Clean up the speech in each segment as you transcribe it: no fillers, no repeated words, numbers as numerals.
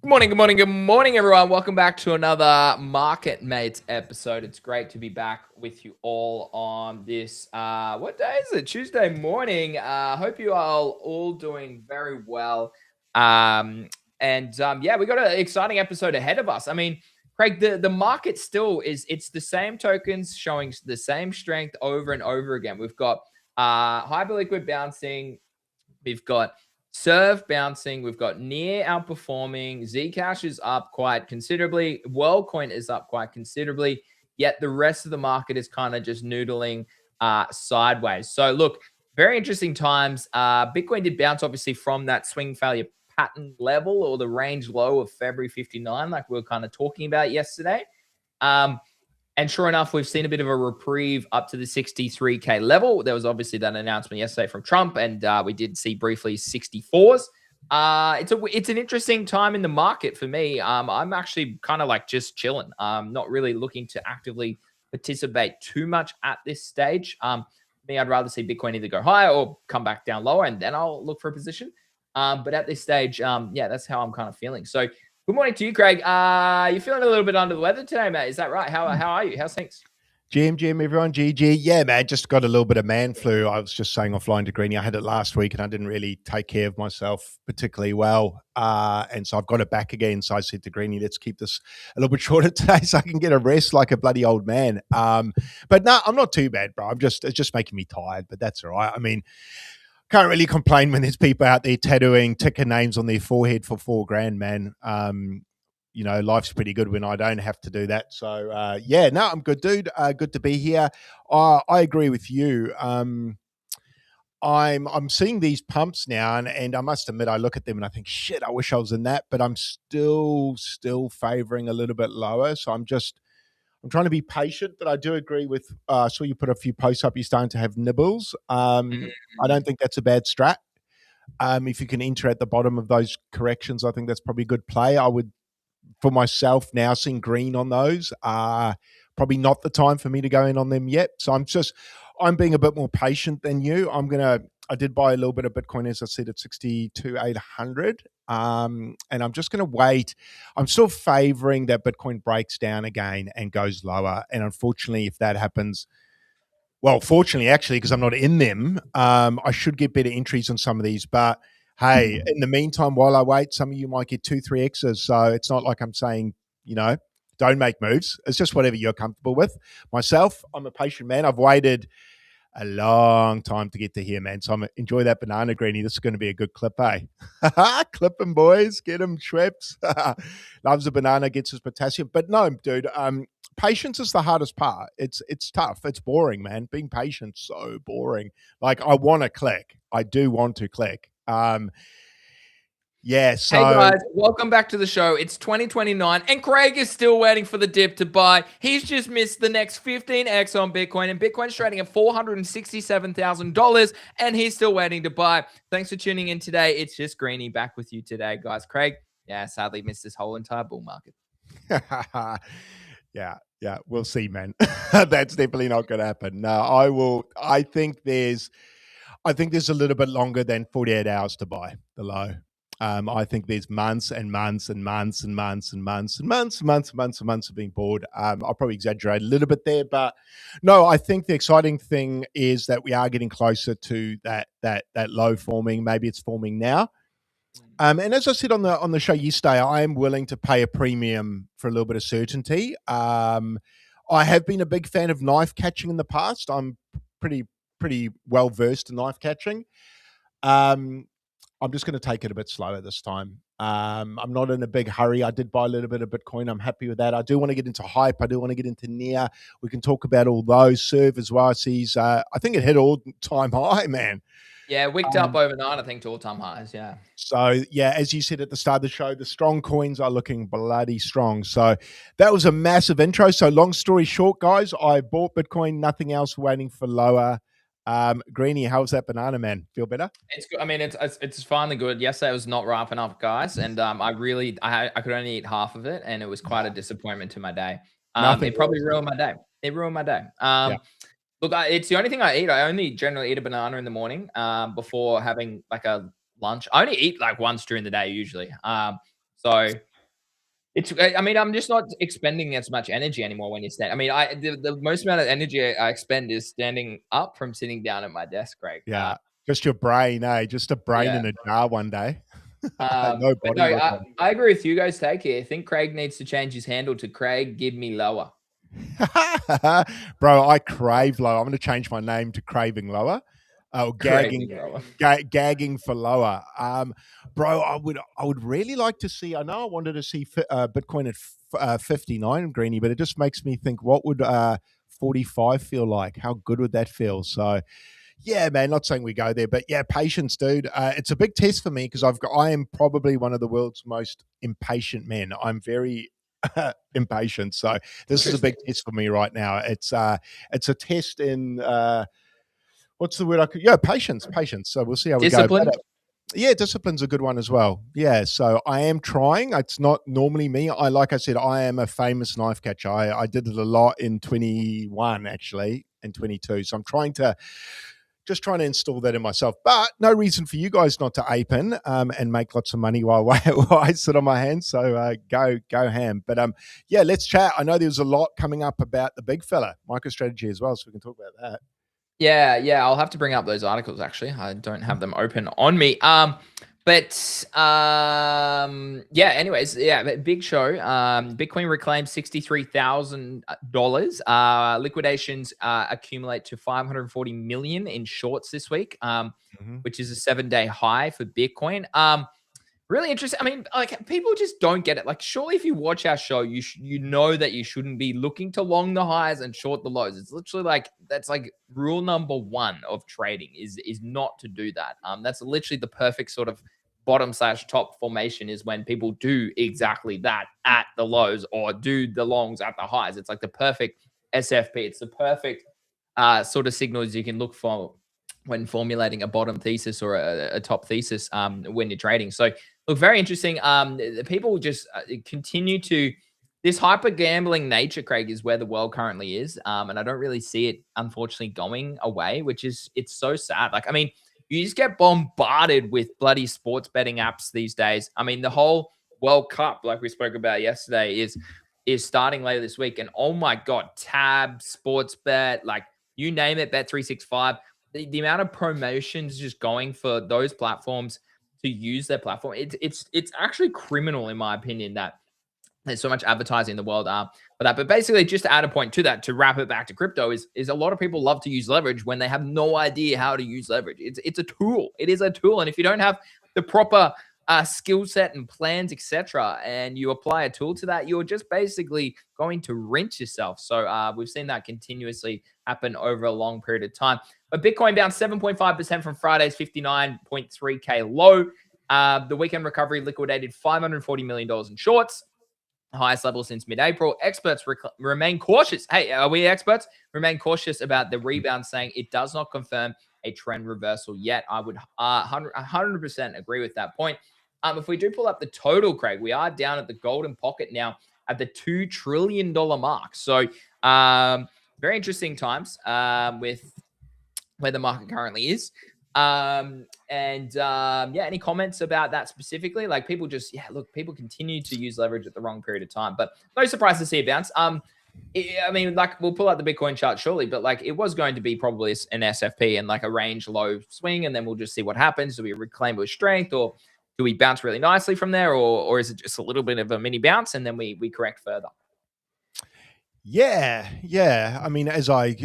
Good morning, good morning, good morning, everyone. Welcome back to another Market Mates episode. It's great to be back with you all on this, what day is it? Tuesday morning. Hope you are all doing very well. Yeah, we got an exciting episode ahead of us. I mean, Craig, the market still it's the same tokens showing the same strength over and over again. We've got Hyperliquid bouncing. We've got Serve bouncing. We've got Near outperforming. Zcash is up quite considerably. WorldCoin is up quite considerably. Yet the rest of the market is kind of just noodling sideways. So look, very interesting times. Bitcoin did bounce obviously from that swing failure pattern level or the range low of February 59, like we were kind of talking about yesterday. And sure enough, we've seen a bit of a reprieve up to the 63K level. There was obviously that announcement yesterday from Trump, and we did see briefly 64s. It's an interesting time in the market for me. I'm actually kind of like just chilling. Not really looking to actively participate too much at this stage. Me, I'd rather see Bitcoin either go higher or come back down lower, and then I'll look for a position. But at this stage, yeah, that's how I'm kind of feeling. So good morning to you, Craig. You're feeling a little bit under the weather today, mate. Is that right? How are you? How's things? Jim, everyone, GG. Yeah, man, just got a little bit of man flu. I was just saying offline to Greeny, I had it last week and I didn't really take care of myself particularly well. And so I've got it back again. So I said to Greeny, let's keep this a little bit shorter today so I can get a rest like a bloody old man. But no, I'm not too bad, bro. It's just making me tired, but that's all right. I mean, can't really complain when there's people out there tattooing ticker names on their forehead for $4,000, man. Life's pretty good when I don't have to do that. So, yeah, no, I'm good, dude. Good to be here. I agree with you. I'm seeing these pumps now, and I must admit, I look at them and I think, shit, I wish I was in that, but I'm still favoring a little bit lower. So I'm trying to be patient, but I do agree with. I saw you put a few posts up. You're starting to have nibbles. I don't think that's a bad strat. If you can enter at the bottom of those corrections, I think that's probably a good play. I would. For myself now, seeing green on those, probably not the time for me to go in on them yet. So I'm being a bit more patient than you. I did buy a little bit of Bitcoin, as I said, at 62,800. And I'm just going to wait. I'm still favoring that Bitcoin breaks down again and goes lower. And unfortunately, if that happens, well, fortunately, actually, because I'm not in them, I should get better entries on some of these. But hey, in the meantime, while I wait, some of you might get 2-3 X's. So it's not like I'm saying, don't make moves. It's just whatever you're comfortable with. Myself, I'm a patient man. I've waited a long time to get to here, man. So enjoy that banana, Greeny. This is going to be a good clip, eh? Clip him, boys. Get him, Schweppes. Loves a banana, gets his potassium. But no, dude, patience is the hardest part. It's tough. It's boring, man. Being patient, so boring. Like, I want to click. I do want to click. Yeah, so hey guys, welcome back to the show. It's 2029 and Craig is still waiting for the dip to buy. He's just missed the next 15x on Bitcoin, and Bitcoin's trading at $467,000 and he's still waiting to buy. Thanks for tuning in today. It's just Greeny back with you today, guys. Craig, yeah, sadly missed this whole entire bull market. Yeah, we'll see, man. That's definitely not going to happen. No, I think there's a little bit longer than 48 hours to buy the low. I think there's months and months and months and months and months and months and months and months and months of being bored. I'll probably exaggerate a little bit there, but no, I think the exciting thing is that we are getting closer to that low forming. Maybe it's forming now. And as I said on the show yesterday, I am willing to pay a premium for a little bit of certainty. I have been a big fan of knife catching in the past. I'm pretty well versed in knife catching. I'm just going to take it a bit slower this time. I'm not in a big hurry. I did buy a little bit of Bitcoin. I'm happy with that. I do want to get into hype. I do want to get into near. We can talk about all those. Serve as well. I think it hit all-time high, man. Yeah, wicked up overnight, I think, to all-time highs, yeah. So, yeah, as you said at the start of the show, the strong coins are looking bloody strong. So that was a massive intro. So long story short, guys, I bought Bitcoin, nothing else, waiting for lower. Greeny, how's that banana, man? Feel better? It's good. I mean, it's finally good. Yesterday was not ripe enough, guys, and I could only eat half of it, and it was quite a disappointment to my day. It probably ruined my day. It ruined my day. Look, it's the only thing I eat. I only generally eat a banana in the morning before having like a lunch. I only eat like once during the day usually. So I mean, I'm just not expending as much energy anymore when you stand. I mean, the most amount of energy I expend is standing up from sitting down at my desk, Craig. Yeah, just your brain, eh? Just a brain Yeah. in a jar one day. No But body no, work. I agree with you guys. Take here. I think Craig needs to change his handle to Craig. Give me lower. Bro, I crave lower. I'm going to change my name to Craving Lower. Gagging, Craving lower. gagging for lower. Bro, I would really like to see. I know I wanted to see Bitcoin at 59, Greeny, but it just makes me think, what would 45 feel like? How good would that feel? So, yeah, man, not saying we go there, but yeah, patience, dude. It's a big test for me because I am probably one of the world's most impatient men. I'm very impatient. So this is a big Interesting. test for me right now. It's a test in what's the word I could, yeah, patience. So we'll see how we go. Discipline. But, yeah, discipline's a good one as well. Yeah, so I am trying. It's not normally me. Like I said, I am a famous knife catcher. I did it a lot in 21 actually, and 22. So I'm trying to install that in myself. But no reason for you guys not to ape in and make lots of money while I sit on my hands. So go ham. But yeah, let's chat. I know there's a lot coming up about the big fella, MicroStrategy as well, so we can talk about that. Yeah, I'll have to bring up those articles actually. I don't have them open on me. Yeah, anyways, yeah, big show. Bitcoin reclaimed $63,000. Liquidations accumulate to 540 million in shorts this week, Mhm. which is a 7-day high for Bitcoin. Really interesting. I mean, like people just don't get it. Like, surely if you watch our show, you know that you shouldn't be looking to long the highs and short the lows. It's literally like that's like rule number one of trading is not to do that. That's literally the perfect sort of bottom slash top formation is when people do exactly that at the lows or do the longs at the highs. It's like the perfect SFP. It's the perfect sort of signals you can look for when formulating a bottom thesis or a top thesis when you're trading. So look, very interesting. The people just continue to this hyper gambling nature, Craig, is where the world currently is, and I don't really see it, unfortunately, going away. Which is it's so sad. Like, I mean, you just get bombarded with bloody sports betting apps these days. I mean, the whole World Cup, like we spoke about yesterday, is starting later this week, and oh my god, Tab, Sportsbet, like you name it, Bet365. The amount of promotions just going for those platforms to use their platform. It's actually criminal in my opinion that there's so much advertising in the world for that. But basically, just to add a point to that, to wrap it back to crypto, is a lot of people love to use leverage when they have no idea how to use leverage. It's a tool. It is a tool, and if you don't have the proper skill set and plans, etc., and you apply a tool to that, you're just basically going to rinse yourself. So we've seen that continuously happen over a long period of time. But Bitcoin bounced 7.5% from Friday's 59.3K low. The weekend recovery liquidated $540 million in shorts, highest level since mid-April. Experts remain cautious. Hey, are we experts? Remain cautious about the rebound, saying it does not confirm a trend reversal yet. I would 100% agree with that point. If we do pull up the total, Craig, we are down at the golden pocket now at the $2 trillion mark. So very interesting times with where the market currently is. Yeah, any comments about that specifically? Like people just, yeah, look, people continue to use leverage at the wrong period of time, but no surprise to see a bounce. I mean, like we'll pull out the Bitcoin chart shortly, but like it was going to be probably an SFP and like a range low swing, and then we'll just see what happens. Do we reclaim with strength, or do we bounce really nicely from there, or is it just a little bit of a mini bounce and then we correct further? Yeah. I mean, as I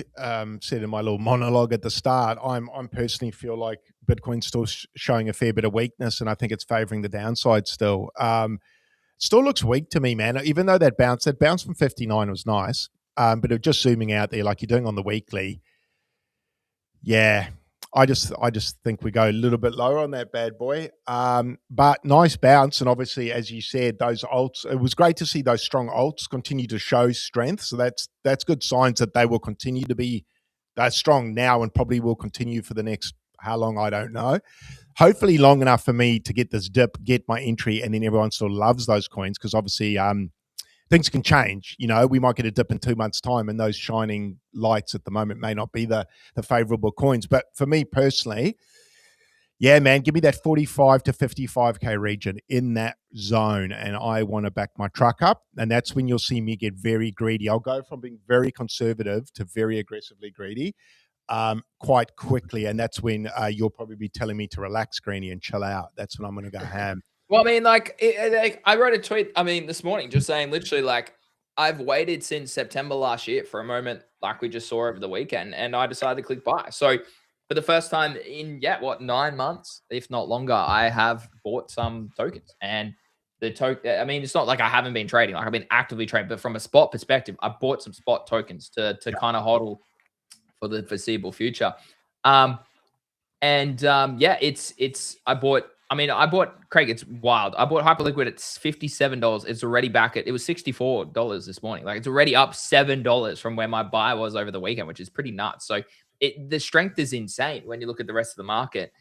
said in my little monologue at the start, I'm personally feel like Bitcoin's still showing a fair bit of weakness, and I think it's favoring the downside still. Still looks weak to me, man. Even though that bounce from 59 was nice, but it just zooming out there like you're doing on the weekly. Yeah, I just think we go a little bit lower on that bad boy. But nice bounce, and obviously, as you said, those alts. It was great to see those strong alts continue to show strength. So that's good signs that they will continue to be strong now, and probably will continue for the next how long I don't know. Hopefully, long enough for me to get this dip, get my entry, and then everyone still loves those coins because obviously things can change. You know, we might get a dip in 2 months' time, and those shining lights at the moment may not be the favorable coins. But for me personally, Yeah, man, give me that 45 to 55K region in that zone, and I want to back my truck up. And that's when you'll see me get very greedy. I'll go from being very conservative to very aggressively greedy quite quickly. And that's when you'll probably be telling me to relax, Greeny, and chill out. That's when I'm going to go ham. Well, I mean, like I wrote a tweet, I mean, this morning, just saying literally like I've waited since September last year for a moment like we just saw over the weekend, and I decided to click buy. So for the first time in 9 months, if not longer, I have bought some tokens. And the token, I mean, it's not like I haven't been trading, like I've been actively trading, but from a spot perspective, I bought some spot tokens to kind of hodl for the foreseeable future. Um, yeah, it's I bought Craig, it's wild. I bought Hyperliquid at $57. It's already back at it was $64 this morning. Like it's already up $7 from where my buy was over the weekend, which is pretty nuts. So the strength is insane when you look at the rest of the market.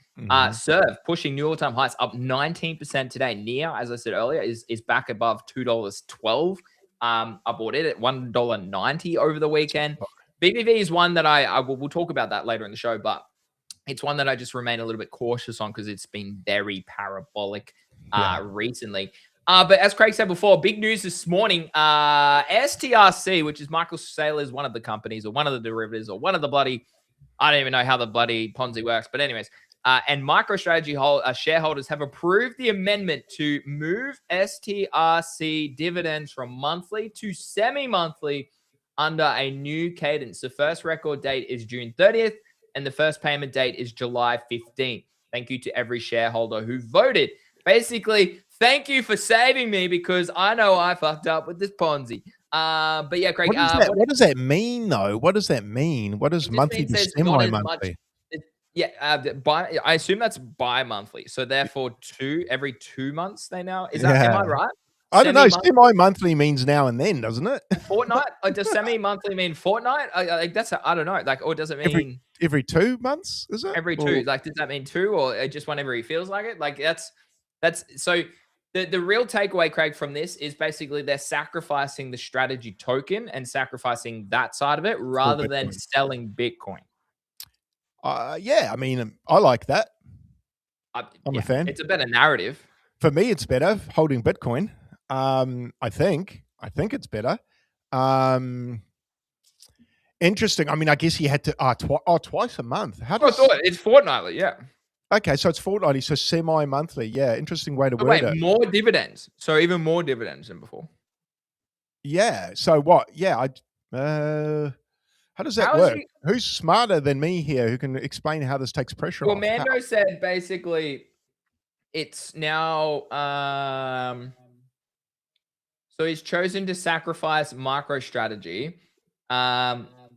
Serve pushing new all-time highs up 19% today. Near, as I said earlier, is back above $2.12. I bought it at $1.90 over the weekend. BBV is one that we'll talk about that later in the show, but it's one that I just remain a little bit cautious on because it's been very parabolic recently. But as Craig said before, big news this morning. STRC, which is Michael Saylor's one of the companies or one of the derivatives or one of the bloody, I don't even know how the bloody Ponzi works. But anyways, and MicroStrategy shareholders have approved the amendment to move STRC dividends from monthly to semi-monthly under a new cadence. The first record date is June 30th. And the first payment date is July 15th. Thank you to every shareholder who voted. Basically, thank you for saving me because I know I fucked up with this Ponzi. But yeah, Craig. What does that mean, though? What does that mean? What does monthly to semi-monthly? I assume that's bi-monthly. So therefore, every 2 months they now. Am I right? I don't know. Semi-monthly means now and then, doesn't it? Fortnight? Does semi-monthly mean fortnight? I don't know. Like, or does it mean every 2 months? Is it every two? Like, does that mean 2 or just whenever he feels like it? Like, that's so. The real takeaway, Craig, from this is basically they're sacrificing the strategy token and sacrificing that side of it rather than selling Bitcoin. Yeah, I mean, I like that. I'm a fan. It's a better narrative. For me, it's better holding Bitcoin. I think it's better. Interesting. I mean, I guess he had to twice a month. I thought it's fortnightly. Yeah. Okay, so it's fortnightly, so semi-monthly. Yeah, interesting way to word it. More dividends. So even more dividends than before. Yeah. So what? Yeah. How does that work? Who's smarter than me here who can explain how this takes pressure off? Well, Mando said basically it's now so he's chosen to sacrifice MicroStrategy.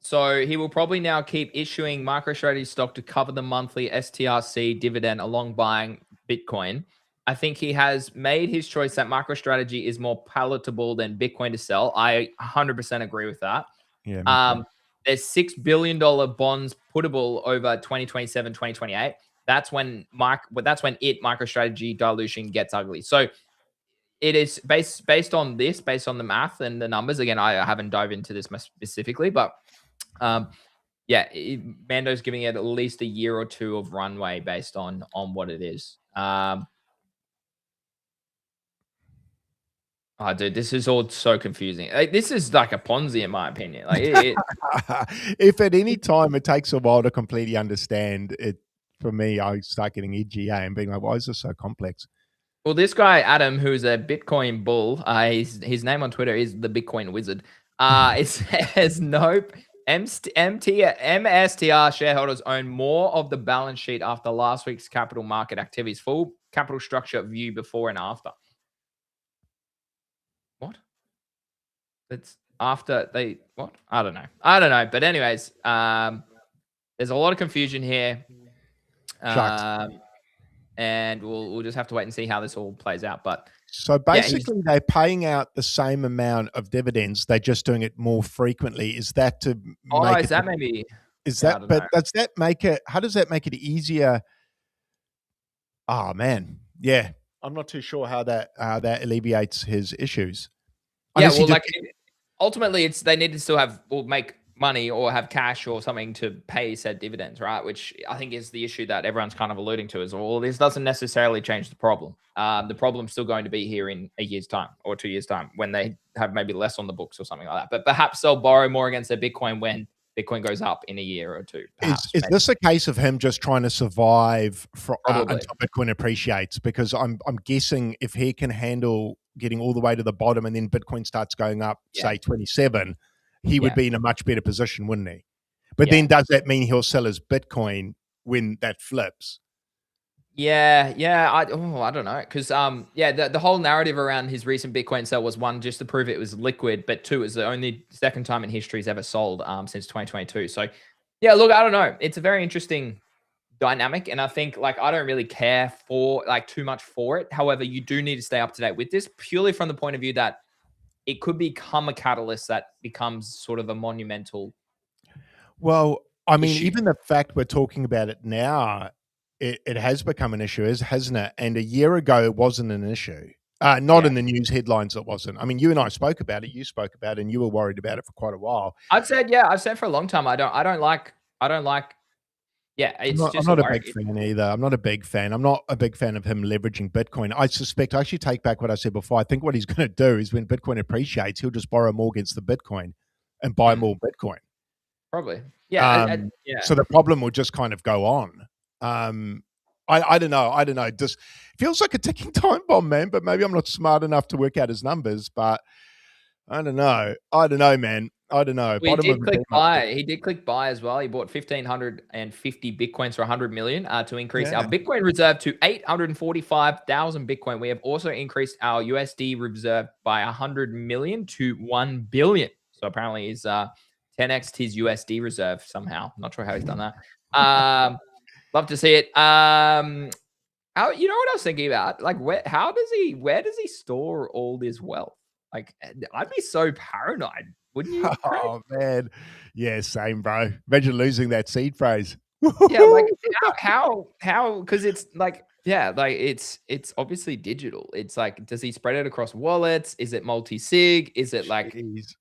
So he will probably now keep issuing MicroStrategy stock to cover the monthly STRC dividend along buying Bitcoin. I think he has made his choice that MicroStrategy is more palatable than Bitcoin to sell. I 100% agree with that. Yeah. There's $6 billion bonds puttable over 2027, 2028. That's when MicroStrategy dilution gets ugly. So it is based on the math and the numbers. Again, I haven't dove into this specifically, but Mando's giving it at least a year or two of runway based on what it is. Oh, dude, this is all so confusing. Like, this is like a Ponzi, in my opinion. Like, if at any time it takes a while to completely understand it, for me, I start getting edgy and being like, "Why is this so complex?" Well, this guy Adam, who's a Bitcoin bull, his name on Twitter is the Bitcoin Wizard. It says nope. MSTR shareholders own more of the balance sheet after last week's capital market activities. Full capital structure view before and after. What? That's after they what? I don't know. But anyways, there's a lot of confusion here. And we'll just have to wait and see how this all plays out. But so basically, they're paying out the same amount of dividends. They're just doing it more frequently. Is that to? Does that make it? How does that make it easier? Oh man, yeah. I'm not too sure how that alleviates his issues. Ultimately, they need to still make money or have cash or something to pay said dividends, right? Which I think is the issue that everyone's kind of alluding to is, well, this doesn't necessarily change the problem. The problem's still going to be here in a year's time or 2 years' time when they have maybe less on the books or something like that. But perhaps they'll borrow more against their Bitcoin when Bitcoin goes up in a year or two, Is perhaps, is maybe, this a case of him just trying to survive probably. until Bitcoin appreciates? Because I'm guessing if he can handle getting all the way to the bottom and then Bitcoin starts going up, Yeah. say 27, he would Yeah. be in a much better position, wouldn't he? But Yeah. then does that mean he'll sell his Bitcoin when that flips? Yeah. I don't know, because yeah, the whole narrative around his recent Bitcoin sale was, one, just to prove it was liquid, but two, it's the only second time in history he's ever sold since 2022. So yeah, look, I don't know. It's a very interesting dynamic, and I think, like, I don't really care for, like, too much for it. However, you do need to stay up to date with this, purely from the point of view that it could become a catalyst that becomes sort of a monumental Well, I mean, issue. even the fact we're talking about it now, it has become an issue, hasn't it? And a year ago, it wasn't an issue. Not Yeah. in the news headlines, it wasn't. I mean, you and I spoke about it. You spoke about it, and you were worried about it for quite a while. I've said for a long time, I don't like yeah, it's I'm just a not a worry. big fan either. I'm not a big fan. I'm not a big fan of him leveraging Bitcoin. I suspect, I actually take back what I said before. I think what he's going to do is when Bitcoin appreciates, he'll just borrow more against the Bitcoin and buy Mm, more Bitcoin. probably. Yeah, yeah. So the problem will just kind of go on. Um, I don't know. I don't know. Just feels like a ticking time bomb, man. But maybe I'm not smart enough to work out his numbers. But I don't know. I don't know, man. I don't know. Well, he Bottom of did the click bear market. buy. He did click buy as well. He bought 1,550 Bitcoins for 100 million to increase our Yeah. Bitcoin reserve to 845,000 Bitcoin. We have also increased our USD reserve by 100 million to 1 billion. So apparently he's 10x his USD reserve somehow. Not sure how he's done that. Love to see it. How, you know what I was thinking about? Like, where does he store all this wealth? Like, I'd be so paranoid, wouldn't you, Craig? Oh man. Yeah, same, bro. Imagine losing that seed phrase. Yeah, like, how? Because it's like, yeah, like, it's obviously digital. It's like, does he spread it across wallets? Is it multi-sig? Is it like Jeez.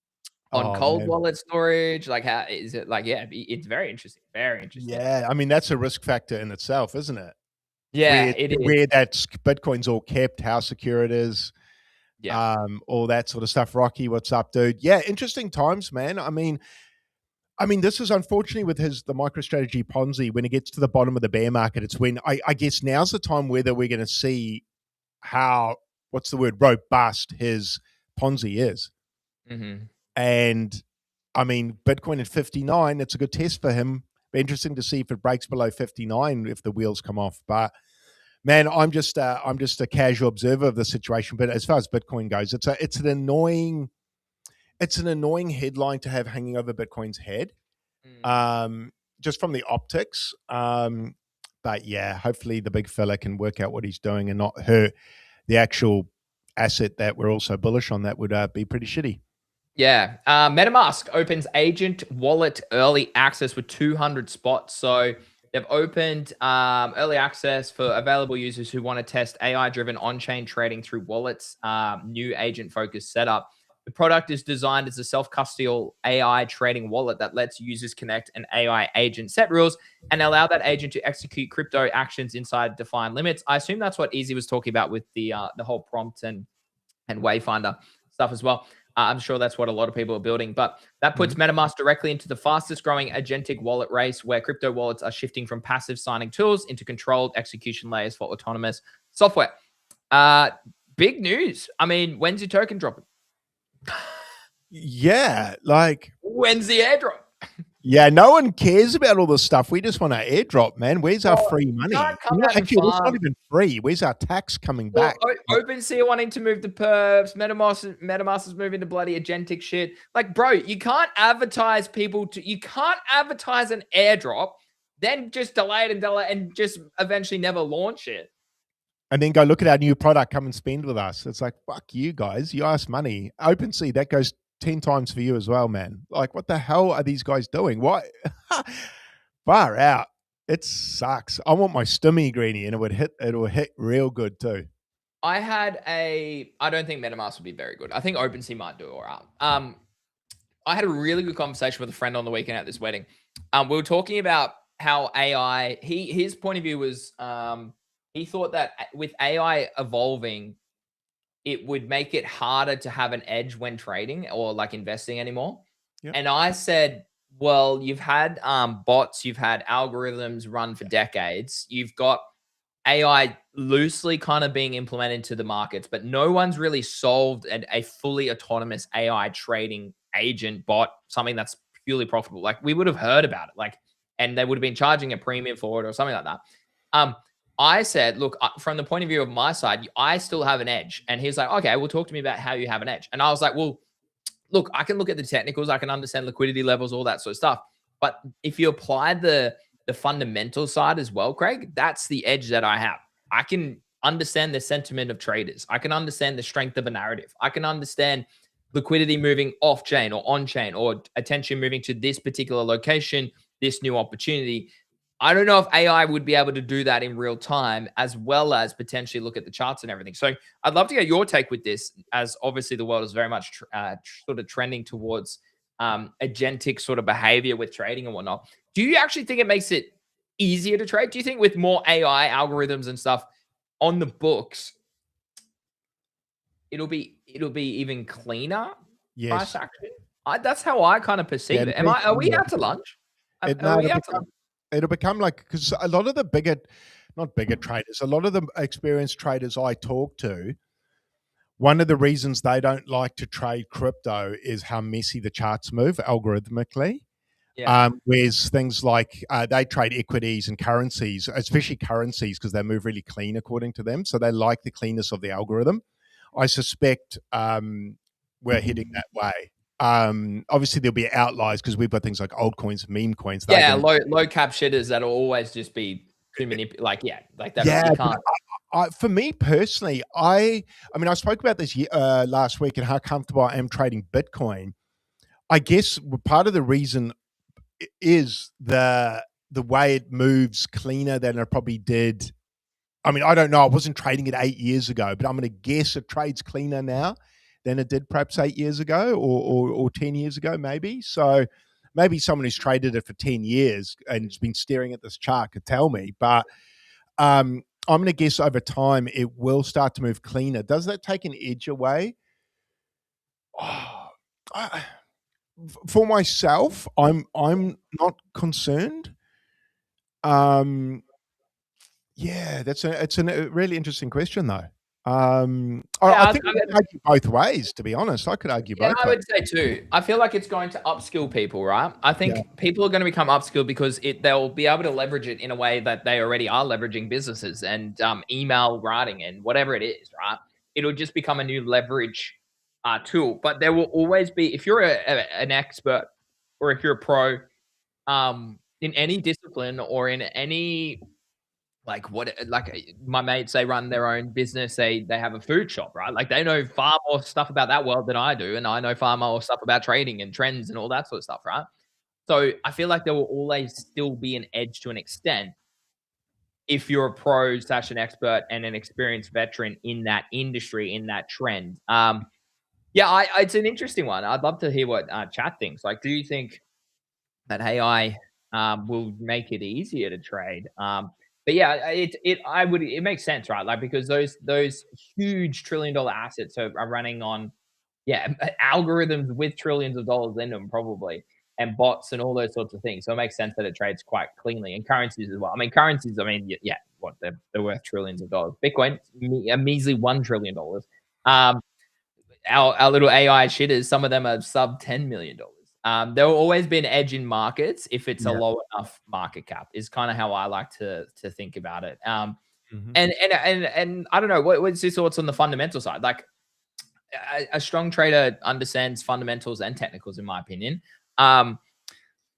on Oh cold man. wallet storage? Like, how is it? Like, yeah, it's very interesting. Very interesting. Yeah. I mean, that's a risk factor in itself, isn't it? Yeah, it is. Where that Bitcoin's all kept, how secure it is, Yeah. all that sort of stuff. Rocky, what's up, dude? Yeah, interesting times, man. I mean, this is unfortunately with the MicroStrategy Ponzi. When it gets to the bottom of the bear market, it's when I guess now's the time whether we're going to see how what's the word robust his Ponzi is. Hmm. And I mean, Bitcoin at 59, it's a good test for him. Be interesting to see if it breaks below 59 if the wheels come off. But man, I'm just a casual observer of the situation. But as far as Bitcoin goes, it's an annoying headline to have hanging over Bitcoin's head, Mm. um, just from the optics. But yeah, hopefully the big fella can work out what he's doing and not hurt the actual asset that we're also bullish on. That would be pretty shitty. Yeah. MetaMask opens agent wallet early access with 200 spots. So they've opened early access for available users who want to test AI driven on chain trading through wallets, new agent focused setup. The product is designed as a self custodial AI trading wallet that lets users connect an AI agent, set rules, and allow that agent to execute crypto actions inside defined limits. I assume that's what Easy was talking about with the whole prompt and Wayfinder stuff as well. I'm sure that's what a lot of people are building, but that puts Mhm. MetaMask directly into the fastest growing agentic wallet race where crypto wallets are shifting from passive signing tools into controlled execution layers for autonomous software. Uh, Big news. I mean, when's your token dropping? Yeah, like When's the airdrop? yeah, no one cares about all this stuff. We just want our airdrop, man. Where's our Well, free you can't money? come out and Actually, it's not farm. even free. Where's our tax coming Well, back? OpenSea are wanting to move the perps. MetaMask is moving to bloody agentic shit. Like, bro, you can't advertise people to. You can't advertise an airdrop, then just delay it and delay it and just eventually never launch it. And then go look at our new product, come and spend with us. It's like, fuck you guys. You ask money. OpenSea, that goes 10 times for you as well, man. Like, what the hell are these guys doing? Why? Far out. It sucks. I want my stimmy greenie and it will hit real good too. I don't think MetaMask would be very good. I think OpenSea might do all right. I had a really good conversation with a friend on the weekend at this wedding. We were talking about how AI. His point of view was he thought that with AI evolving, it would make it harder to have an edge when trading or like investing anymore. Yep. And I said, well, you've had bots, you've had algorithms run for Yeah. decades, you've got AI loosely kind of being implemented into the markets, but no one's really solved a fully autonomous AI trading agent bot, something that's purely profitable. Like we would have heard about it, like, and they would have been charging a premium for it or something like that. Um, I said, look, from the point of view of my side, I still have an edge. And he's like, okay, well, talk to me about how you have an edge. And I was like, well, look, I can look at the technicals, I can understand liquidity levels, all that sort of stuff. But if you apply the fundamental side as well, Craig, that's the edge that I have. I can understand the sentiment of traders. I can understand the strength of a narrative. I can understand liquidity moving off chain or on chain or attention moving to this particular location, this new opportunity. I don't know if AI would be able to do that in real time, as well as potentially look at the charts and everything. So I'd love to get your take with this, as obviously the world is very much sort of trending towards agentic sort of behavior with trading and whatnot. Do you actually think it makes it easier to trade? Do you think with more AI algorithms and stuff on the books, it'll be even cleaner price Yes. action? That's how I kind of Yeah, perceive it'll it. be Are we cleaner. out to lunch? Are No, we out to lunch? it'll become like, because a lot of the bigger, not bigger traders, a lot of the experienced traders I talk to, one of the reasons they don't like to trade crypto is how messy the charts move algorithmically. Yeah. Whereas things like they trade equities and currencies, especially currencies, because they move really clean according to them. So they like the cleanness of the algorithm. I suspect we're heading that way. Obviously, there'll be outliers because we've got things like old coins, meme coins. They're Yeah, going to, low cap shitters that'll always just be too like, yeah, like that'll yeah. you But can't. for me personally, I mean, I spoke about this last week and how comfortable I am trading Bitcoin. I guess part of the reason is the way it moves cleaner than it probably did. I mean, I don't know. I wasn't trading it 8 years ago, but I'm going to guess it trades cleaner now than it did perhaps 8 years ago or 10 years ago, maybe. So maybe someone who's traded it for 10 years and has been staring at this chart could tell me. But I'm going to guess over time it will start to move cleaner. Does that take an edge away? Oh, for myself, I'm not concerned. Yeah, it's a really interesting question though. I Yeah, think I could argue both ways. To be honest, I could argue yeah, both I ways. would say too. I feel like it's going to upskill people, right? I Yeah. think people are going to become upskilled because they'll be able to leverage it in a way that they already are leveraging businesses and email writing and whatever it is, right? It'll just become a new leverage tool. But there will always be, if you're an expert or if you're a pro in any discipline or in any like what like my mates, they run their own business, they have a food shop, right? Like they know far more stuff about that world than I do, and I know far more stuff about trading and trends and all that sort of stuff, right? So I feel like there will always still be an edge to an extent if you're a pro slash an expert and an experienced veteran in that industry, in that trend. Yeah, it's an interesting one. I'd love to hear what chat thinks. Like, do you think that AI will make it easier to trade? But yeah, it makes sense, right? Like because those huge $1 trillion assets are running on algorithms with trillions of dollars in them probably and bots and all those sorts of things. So it makes sense that it trades quite cleanly and currencies as well. I mean, currencies. I mean, yeah, what they're worth trillions of dollars. Bitcoin, a measly $1 trillion. Um, our little AI shitters, some of them are sub $10 million. There will always be an edge in markets if it's a Yeah. low enough market cap. Is kind of how I like to think about it. Mhm. And I don't know what's your thoughts on the fundamental side. Like a strong trader understands fundamentals and technicals, in my opinion. Um,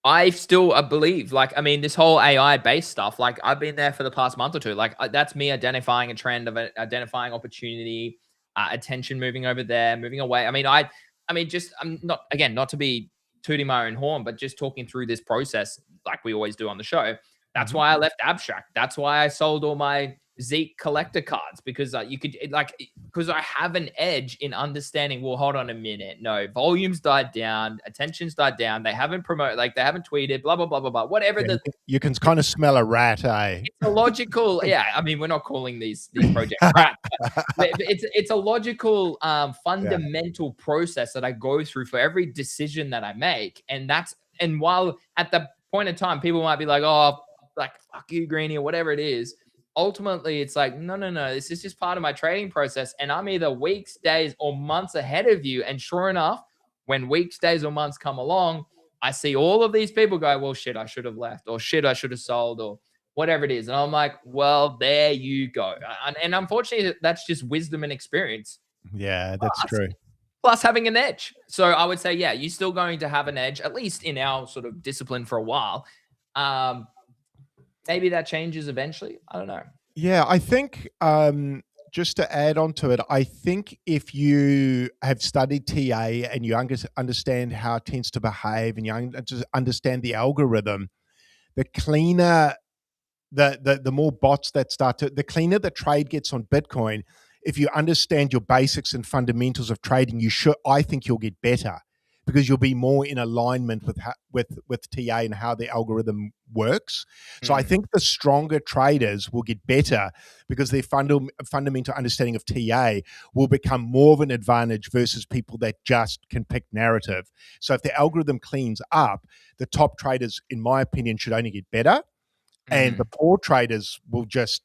I still believe, like, I mean, this whole AI based stuff, like, I've been there for the past month or two. Like, that's me identifying a trend of identifying opportunity, attention moving over there, moving away. I mean, just I'm not again, not to be tooting my own horn, but just talking through this process, like we always do on the show. That's Mhm. why I left Abstract. That's why I sold all my Zeke collector cards because you could like because I have an edge in understanding, well, hold on a minute. No, volume's died down, attention's died down. They haven't promoted, like they haven't tweeted, blah, blah, blah, blah, blah. Whatever Yeah, you can kind of smell a rat, eh? it's a logical, yeah. I mean, we're not calling these projects crap, but it's a logical, Yeah. fundamental process that I go through for every decision that I make, and while at the point in time, people might be like, "Oh, like fuck you, Greeny," or whatever it is. Ultimately, it's like, no, no, no. This is just part of my trading process, and I'm either weeks, days, or months ahead of you. And sure enough, when weeks, days, or months come along, I see all of these people go, "Well, shit, I should have left," or "Shit, I should have sold," or whatever it is. And I'm like, well, there you go. And unfortunately, that's just wisdom and experience. Yeah, that's Plus, true. plus having an edge. So I would say, yeah, you're still going to have an edge, at least in our sort of discipline for a while. Um, maybe that changes eventually. I don't know. Yeah, I think just to add on to it, I think if you have studied TA and you understand how it tends to behave and you just understand the algorithm, the cleaner the more bots that start to, the cleaner the trade gets on Bitcoin. If you understand your basics and fundamentals of trading, I think you'll get better because you'll be more in alignment with TA and how the algorithm works. So I think the stronger traders will get better because their fundamental understanding of TA will become more of an advantage versus people that just can pick narrative. So if the algorithm cleans up, the top traders, in my opinion, should only get better. And the poor traders will just,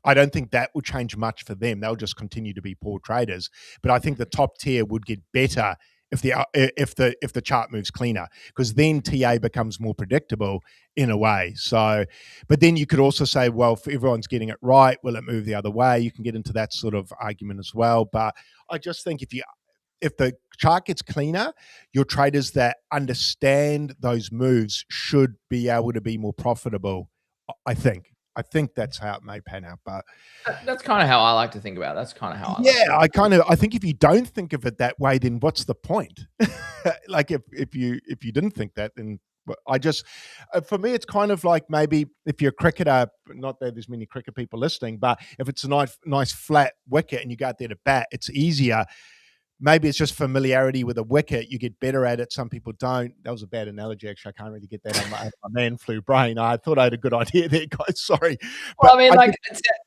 I don't think that will change much for them. They'll just continue to be poor traders. But I think the top tier would get better if the chart moves cleaner, because then TA becomes more predictable in a way. So, but then you could also say, well, if everyone's getting it right, will it move the other way? You can get into that sort of argument as well. But I just think if the chart gets cleaner, your traders that understand those moves should be able to be more profitable. I think that's how it may pan out. But That's kind of how I like to think about it. That's kind of how I like to think. I think if you don't think of it that way, then what's the point? Like if you didn't think that, then I just, for me, it's kind of like maybe if you're a cricketer, not that there's many cricket people listening, but if it's a nice flat wicket and you go out there to bat, it's easier. Maybe it's just familiarity with a wicket. You get better at it. Some people don't. That was a bad analogy. Actually, I can't really get that on my man flu brain. I thought I had a good idea there, guys. Sorry. Well, I mean, like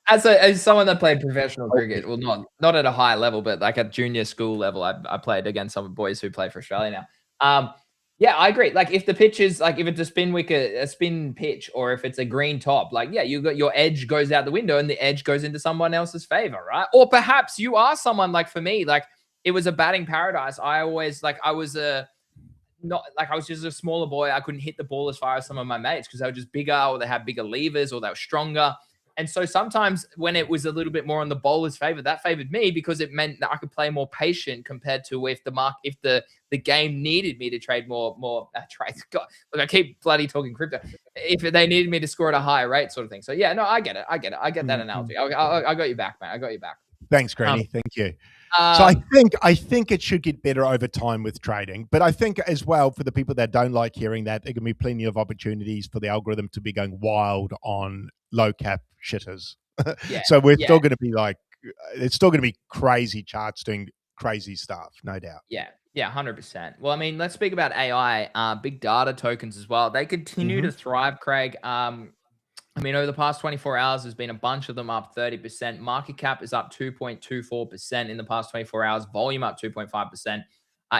as someone that played professional cricket, well, not at a high level, but like at junior school level, I played against some boys who play for Australia now. Yeah, I agree. Like if the pitch is like if it's a spin wicket, a spin pitch, or if it's a green top, like yeah, you got your edge goes out the window and the edge goes into someone else's favor, right? Or perhaps you are someone like for me, like it was a batting paradise. I always like I was just a smaller boy. I couldn't hit the ball as far as some of my mates because they were just bigger or they had bigger levers or they were stronger. And so sometimes when it was a little bit more on the bowler's favor, that favored me because it meant that I could play more patient compared to if the game needed me to trade more trades. God, look, I keep bloody talking crypto. If they needed me to score at a higher rate, sort of thing. So yeah, no, I get it. I get that analogy. I got you back, man. I got you back. Thanks, Granny. Thank you. So I think it should get better over time with trading, but I think as well for the people that don't like hearing that, there can be plenty of opportunities for the algorithm to be going wild on low cap shitters. Yeah, so we're still going to be like, it's still going to be crazy charts doing crazy stuff, no doubt. Yeah, 100%. Well, I mean, let's speak about AI, big data tokens as well. They continue to thrive, Craig. I mean, over the past 24 hours, there's been a bunch of them up 30%. Market cap is up 2.24% in the past 24 hours. Volume up 2.5%.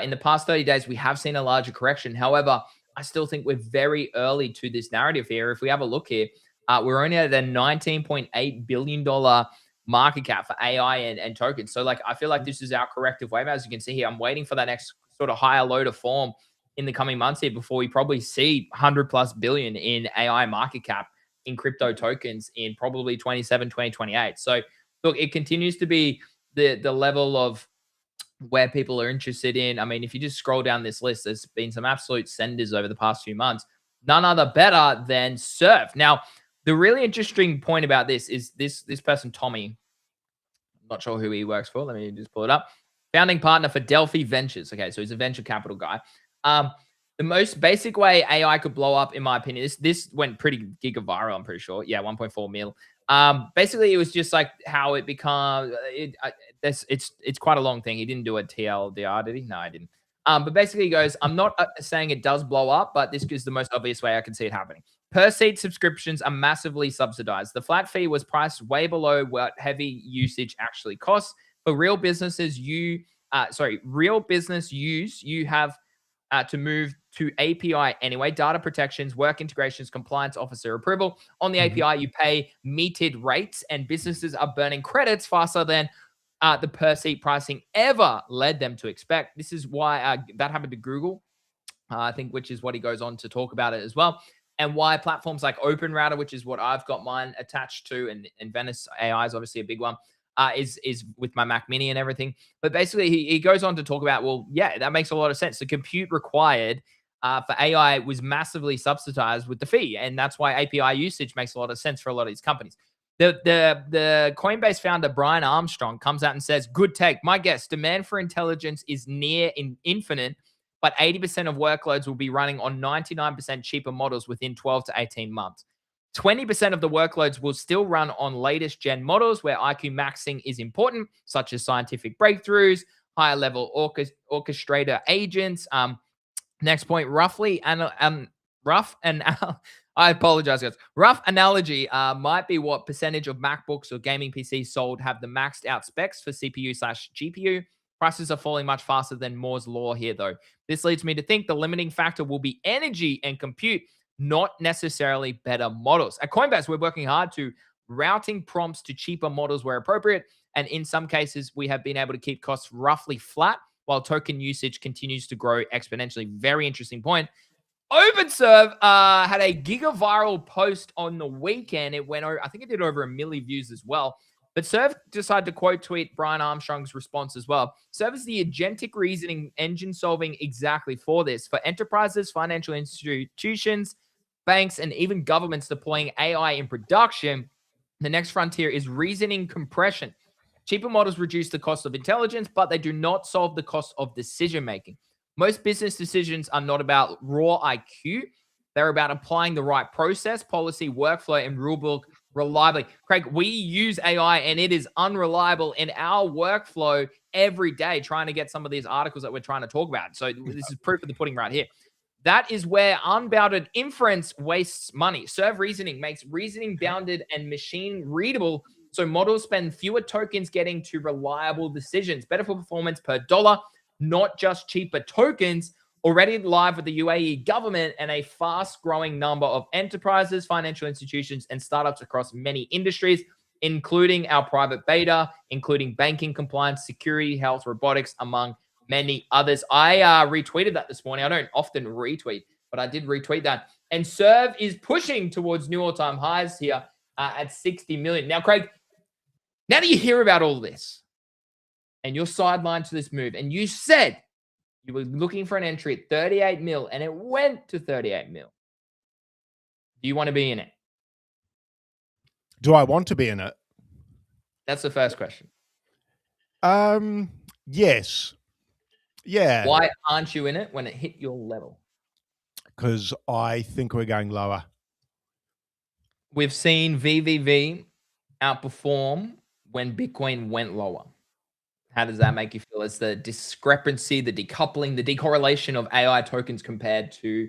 In the past 30 days, we have seen a larger correction. However, I still think we're very early to this narrative here. If we have a look here, we're only at a $19.8 billion market cap for AI and tokens. So, like, I feel like this is our corrective wave. As you can see here, I'm waiting for that next sort of higher low to form in the coming months here before we probably see 100 plus billion in AI market cap in crypto tokens in probably 2028. So look, it continues to be the level of where people are interested in. I mean, if you just scroll down this list, there's been some absolute senders over the past few months. None other better than Surf. Now, the really interesting point about this is this person, Tommy, I'm not sure who he works for. Let me just pull it up. Founding partner for Delphi Ventures. Okay, so he's a venture capital guy. The most basic way AI could blow up, in my opinion, this went pretty giga viral. I'm pretty sure. Yeah, 1.4 mil. Basically, it was just like how it becomes. It's quite a long thing. He didn't do a TLDR, did he? No, I didn't. But basically, he goes, I'm not saying it does blow up, but this is the most obvious way I can see it happening. Per seat subscriptions are massively subsidized. The flat fee was priced way below what heavy usage actually costs. For real businesses, real business use, you have to move to API anyway. Data protections, work integrations, compliance officer approval. On the API, you pay metered rates, and businesses are burning credits faster than the per seat pricing ever led them to expect. This is why that happened to Google, I think, which is what he goes on to talk about it as well. And why platforms like OpenRouter, which is what I've got mine attached to, and Venice AI is obviously a big one, is with my Mac Mini and everything. But basically, he goes on to talk about, well, yeah, that makes a lot of sense. The compute required for AI was massively subsidized with the fee, and that's why API usage makes a lot of sense for a lot of these companies. The Coinbase founder Brian Armstrong comes out and says, "Good take. My guess: demand for intelligence is near infinite, but 80% of workloads will be running on 99% cheaper models within 12 to 18 months. 20% of the workloads will still run on latest gen models where IQ maxing is important, such as scientific breakthroughs, higher level orchestrator agents." Next point, I apologize, guys. Rough analogy might be what percentage of MacBooks or gaming PCs sold have the maxed out specs for CPU/GPU. Prices are falling much faster than Moore's law here, though. This leads me to think the limiting factor will be energy and compute, not necessarily better models. At Coinbase, we're working hard to routing prompts to cheaper models where appropriate. And in some cases, we have been able to keep costs roughly flat while token usage continues to grow exponentially. Very interesting point. OpenServe had a giga viral post on the weekend. It went over, I think it did over 1 million views as well. But Serve decided to quote tweet Brian Armstrong's response as well. Serve is the agentic reasoning engine solving exactly for this. For enterprises, financial institutions, banks, and even governments deploying AI in production, the next frontier is reasoning compression. Cheaper models reduce the cost of intelligence, but they do not solve the cost of decision making. Most business decisions are not about raw IQ. They're about applying the right process, policy, workflow, and rulebook reliably. Craig, we use AI and it is unreliable in our workflow every day trying to get some of these articles that we're trying to talk about. So this is proof of the pudding right here. That is where unbounded inference wastes money. Serve reasoning makes reasoning bounded and machine readable, so models spend fewer tokens getting to reliable decisions. Better for performance per dollar, not just cheaper tokens. Already live with the UAE government and a fast-growing number of enterprises, financial institutions, and startups across many industries, including our private beta, including banking, compliance, security, health, robotics, among many others. I retweeted that this morning. I don't often retweet, but I did retweet that. And Serve is pushing towards new all-time highs here at 60 million. Now, Craig, now that you hear about all this and you're sidelined to this move, and you said you were looking for an entry at 38 mil and it went to 38 mil, do you want to be in it? Do I want to be in it? That's the first question. Yes. Yeah. Why aren't you in it when it hit your level? Because I think we're going lower. We've seen VVV outperform when Bitcoin went lower. How does that make you feel? It's the discrepancy, the decoupling, the decorrelation of AI tokens compared to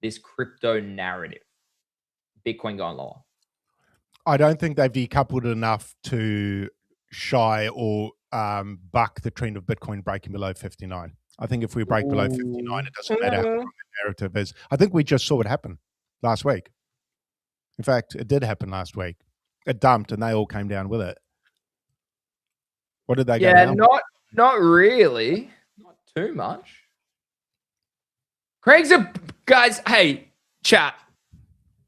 this crypto narrative. Bitcoin going lower. I don't think they've decoupled enough to shy or buck the trend of Bitcoin breaking below 59. I think if we break below 59, it doesn't matter how strong the narrative is. I think we just saw it happen last week. In fact, it did happen last week. It dumped and they all came down with it. What did they go down? Yeah, not really. Not too much. Guys, hey, chat.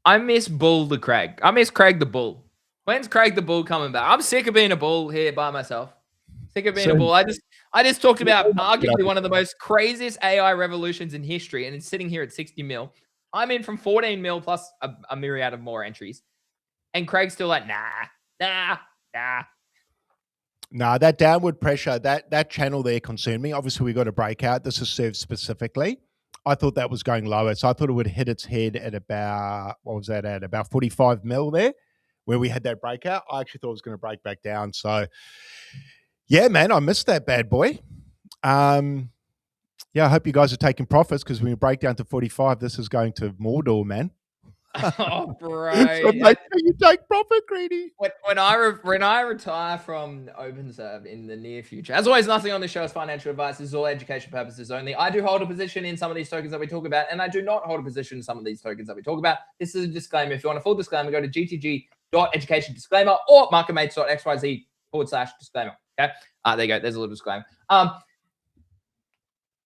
I miss Bull the Craig. I miss Craig the Bull. When's Craig the Bull coming back? I'm sick of being a bull here by myself. Sick of being a bull. I just talked about arguably one of the most craziest AI revolutions in history, and it's sitting here at 60 mil. I'm in from 14 mil plus a myriad of more entries. And Craig's still like, nah. Nah, that downward pressure, that channel there concerned me. Obviously, we got a breakout. This is served specifically. I thought that was going lower. So I thought it would hit its head at about, what was that at? About 45 mil there, where we had that breakout. I actually thought it was going to break back down. So yeah, man, I missed that bad boy. Yeah, I hope you guys are taking profits, because when we break down to 45, this is going to Mordor, man. Oh, So bro. make sure you take profit, Greedy. When I retire from OpenServe in the near future, as always, nothing on this show is financial advice. This is all education purposes only. I do hold a position in some of these tokens that we talk about, and I do not hold a position in some of these tokens that we talk about. This is a disclaimer. If you want a full disclaimer, go to gtg.education disclaimer or marketmates.xyz/disclaimer. Okay, there you go. There's a little disclaimer.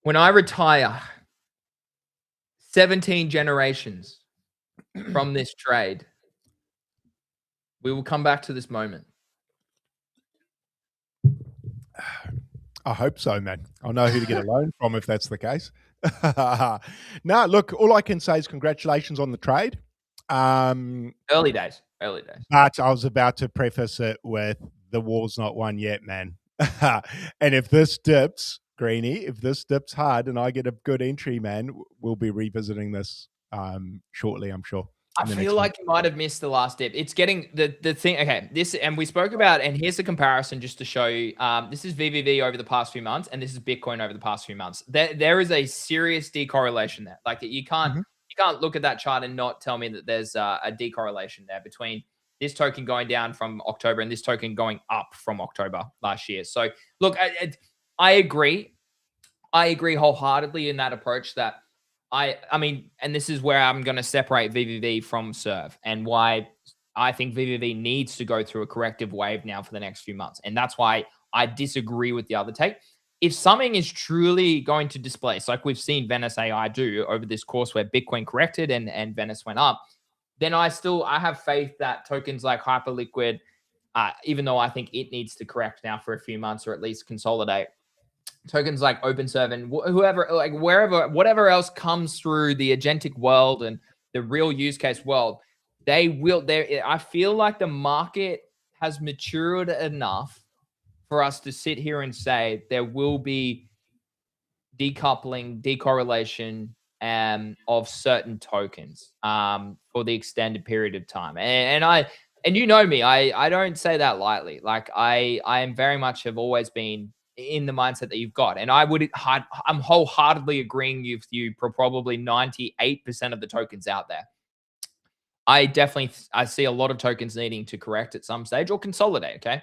When I retire, 17 generations from this trade, we will come back to this moment. I hope so, man. I'll know who to get a loan from if that's the case. No, look, all I can say is congratulations on the trade. Early days. But I was about to preface it with the war's not won yet, man. And if this dips, Greeny, if this dips hard and I get a good entry, man, we'll be revisiting this shortly, I'm sure. I feel like you might have missed the last dip. It's getting the thing. Okay, this, and we spoke about, and here's the comparison just to show you. This is VVV over the past few months, and this is Bitcoin over the past few months. There is a serious decorrelation there. Like you can't look at that chart and not tell me that there's a decorrelation there between this token going down from October and this token going up from October last year. So look, I agree. I agree wholeheartedly in that approach that I mean, and this is where I'm going to separate VVV from Serve, and why I think VVV needs to go through a corrective wave now for the next few months. And that's why I disagree with the other take. If something is truly going to displace, like we've seen Venice AI do over this course where Bitcoin corrected and Venice went up, then I have faith that tokens like Hyperliquid, even though I think it needs to correct now for a few months or at least consolidate, tokens like OpenServe and whoever, like wherever, whatever else comes through the agentic world and the real use case world, they will. There, I feel like the market has matured enough for us to sit here and say there will be decoupling, decorrelation of certain tokens for the extended period of time. And you know me, I don't say that lightly. Like I am very much have always been in the mindset that you've got. And I'm wholeheartedly agreeing with you for probably 98% of the tokens out there. I see a lot of tokens needing to correct at some stage or consolidate. Okay.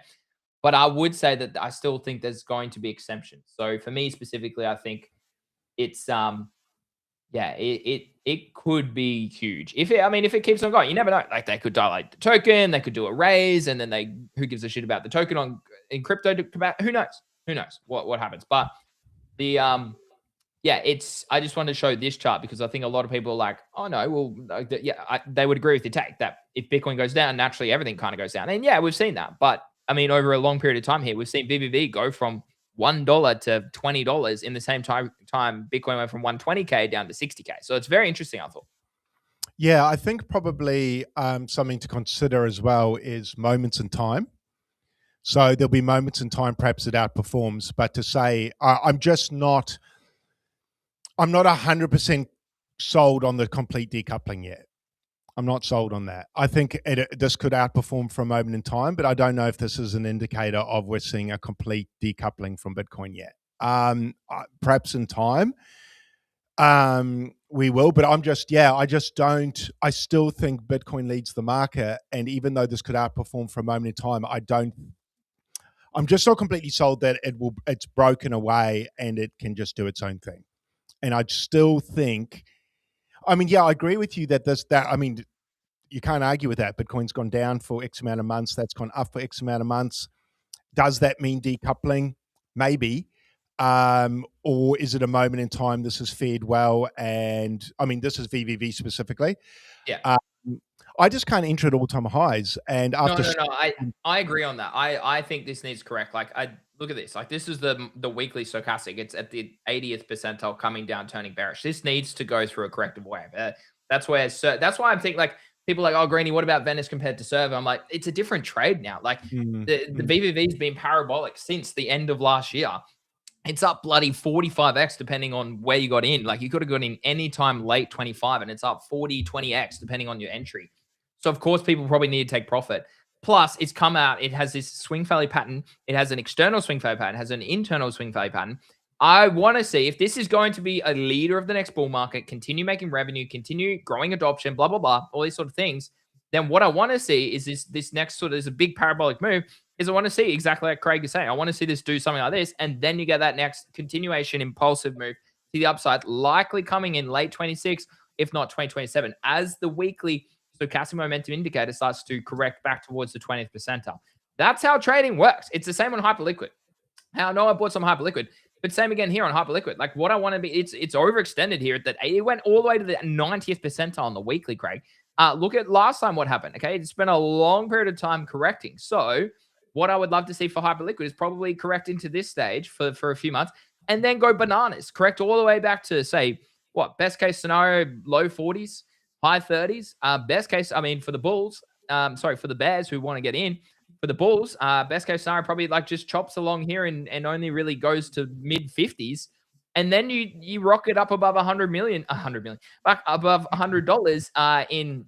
But I would say that I still think there's going to be exceptions. So for me specifically, I think it's it could be huge. If it keeps on going, you never know. Like they could dilate the token, they could do a raise, and then who gives a shit about the token in crypto? Who knows? Who knows what happens? But the I just wanted to show this chart because I think a lot of people are like, oh no, well, they would agree with your take that if Bitcoin goes down, naturally everything kind of goes down. And yeah, we've seen that. But I mean, over a long period of time here, we've seen BBB go from $1 to $20 in the same time Bitcoin went from 120K down to 60K. So it's very interesting, I thought. Yeah, I think probably something to consider as well is moments in time. So there'll be moments in time perhaps it outperforms, but to say I'm not 100% sold on the complete decoupling yet. I'm not sold on that. I think this could outperform for a moment in time, but I don't know if this is an indicator of we're seeing a complete decoupling from Bitcoin yet. Perhaps in time, we will, but I still think Bitcoin leads the market. And even though this could outperform for a moment in time, I'm just not completely sold that it's broken away and it can just do its own thing. And I still think, I mean, yeah, I agree with you that you can't argue with that. Bitcoin's gone down for X amount of months. That's gone up for X amount of months. Does that mean decoupling? Maybe. Or is it a moment in time this has fared well? And I mean, this is VVV specifically. Yeah. I just can't enter at all-time highs. And after no. I agree on that. I think this needs correct. Like I look at this. Like this is the weekly stochastic. It's at the 80th percentile coming down, turning bearish. This needs to go through a corrective wave. That's why I'm thinking like people are like, oh, Greeny, what about Venice compared to Server? I'm like, it's a different trade now. Like the VVV's been parabolic since the end of last year. it's up bloody 45x depending on where you got in. Like you could have got in anytime late 25 and it's up 40, 20x depending on your entry. So of course people probably need to take profit. Plus, it's come out, it has this swing failure pattern, it has an external swing failure pattern, it has an internal swing failure pattern. I want to see if this is going to be a leader of the next bull market, continue making revenue, continue growing adoption, blah, blah, blah, all these sort of things. Then what I want to see is this next sort of is a big parabolic move is I want to see exactly like Craig is saying. I want to see this do something like this. And then you get that next continuation impulsive move to the upside, likely coming in late 26, if not 2027, as the weekly stochastic momentum indicator starts to correct back towards the 20th percentile. That's how trading works. It's the same on Hyperliquid. Now, I know I bought some Hyperliquid, but same again here on Hyperliquid. Like what I want to be, it's overextended here. That it went all the way to the 90th percentile on the weekly, Craig. Look at last time what happened. Okay, it's been a long period of time correcting. So what I would love to see for Hyperliquid is probably correct into this stage for a few months and then go bananas, correct all the way back to say what best case scenario, low 40s, high 30s. Best case, I mean, for the Bulls, for the Bears who want to get in, for the Bulls, best case scenario probably like just chops along here and only really goes to mid 50s. And then you rocket up above 100 million, back above $100 in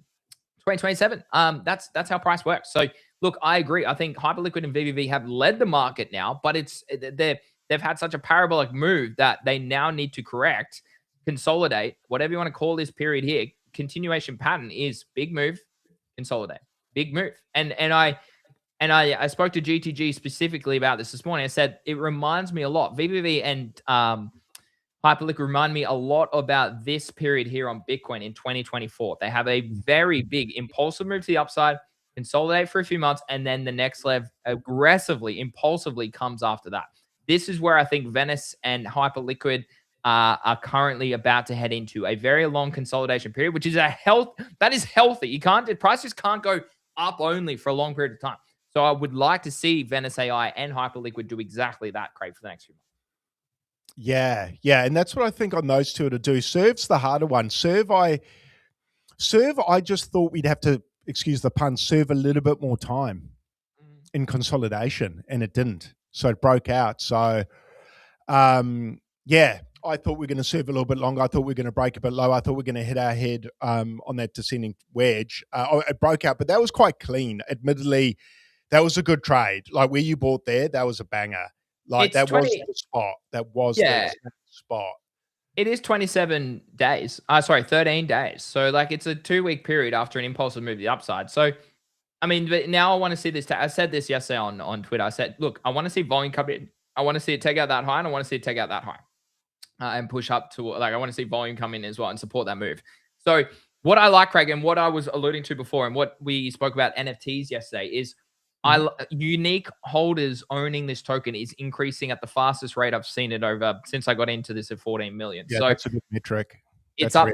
2027. That's how price works. So look, I agree. I think Hyperliquid and VVV have led the market now, but they've had such a parabolic move that they now need to correct, consolidate, whatever you want to call this period here. Continuation pattern is big move, consolidate, big move. And I spoke to GTG specifically about this morning. I said it reminds me a lot. VVV and Hyperliquid remind me a lot about this period here on Bitcoin in 2024. They have a very big impulsive move to the upside, consolidate for a few months, and then the next level aggressively, impulsively comes after that. This is where I think Venice and Hyperliquid are currently about to head into a very long consolidation period, which is that is healthy. Prices can't go up only for a long period of time. So I would like to see Venice AI and Hyperliquid do exactly that, Craig, for the next few months. Yeah, yeah, and that's what I think on those two to do. Serve's the harder one. Serve, I just thought we'd have to, excuse the pun, serve a little bit more time in consolidation, and it didn't. So it broke out. So, yeah, I thought we were going to serve a little bit longer. I thought we were going to break a bit low. I thought we were going to hit our head on that descending wedge. It broke out, but that was quite clean. Admittedly, that was a good trade. Like where you bought there, that was a banger. Like that was the spot. That was the spot. It is 27 days. 13 days. So like it's a 2-week period after an impulsive move to the upside. So I mean, but now I want to see this. I said this yesterday on Twitter. I said, look, I want to see volume come in. I want to see it take out that high, and I want to see it take out that high and push up to like I want to see volume come in as well and support that move. So what I like, Craig, and what I was alluding to before, and what we spoke about NFTs yesterday is unique holders owning this token is increasing at the fastest rate I've seen it over since I got into this at 14 million. Yeah, so that's a good metric. It's up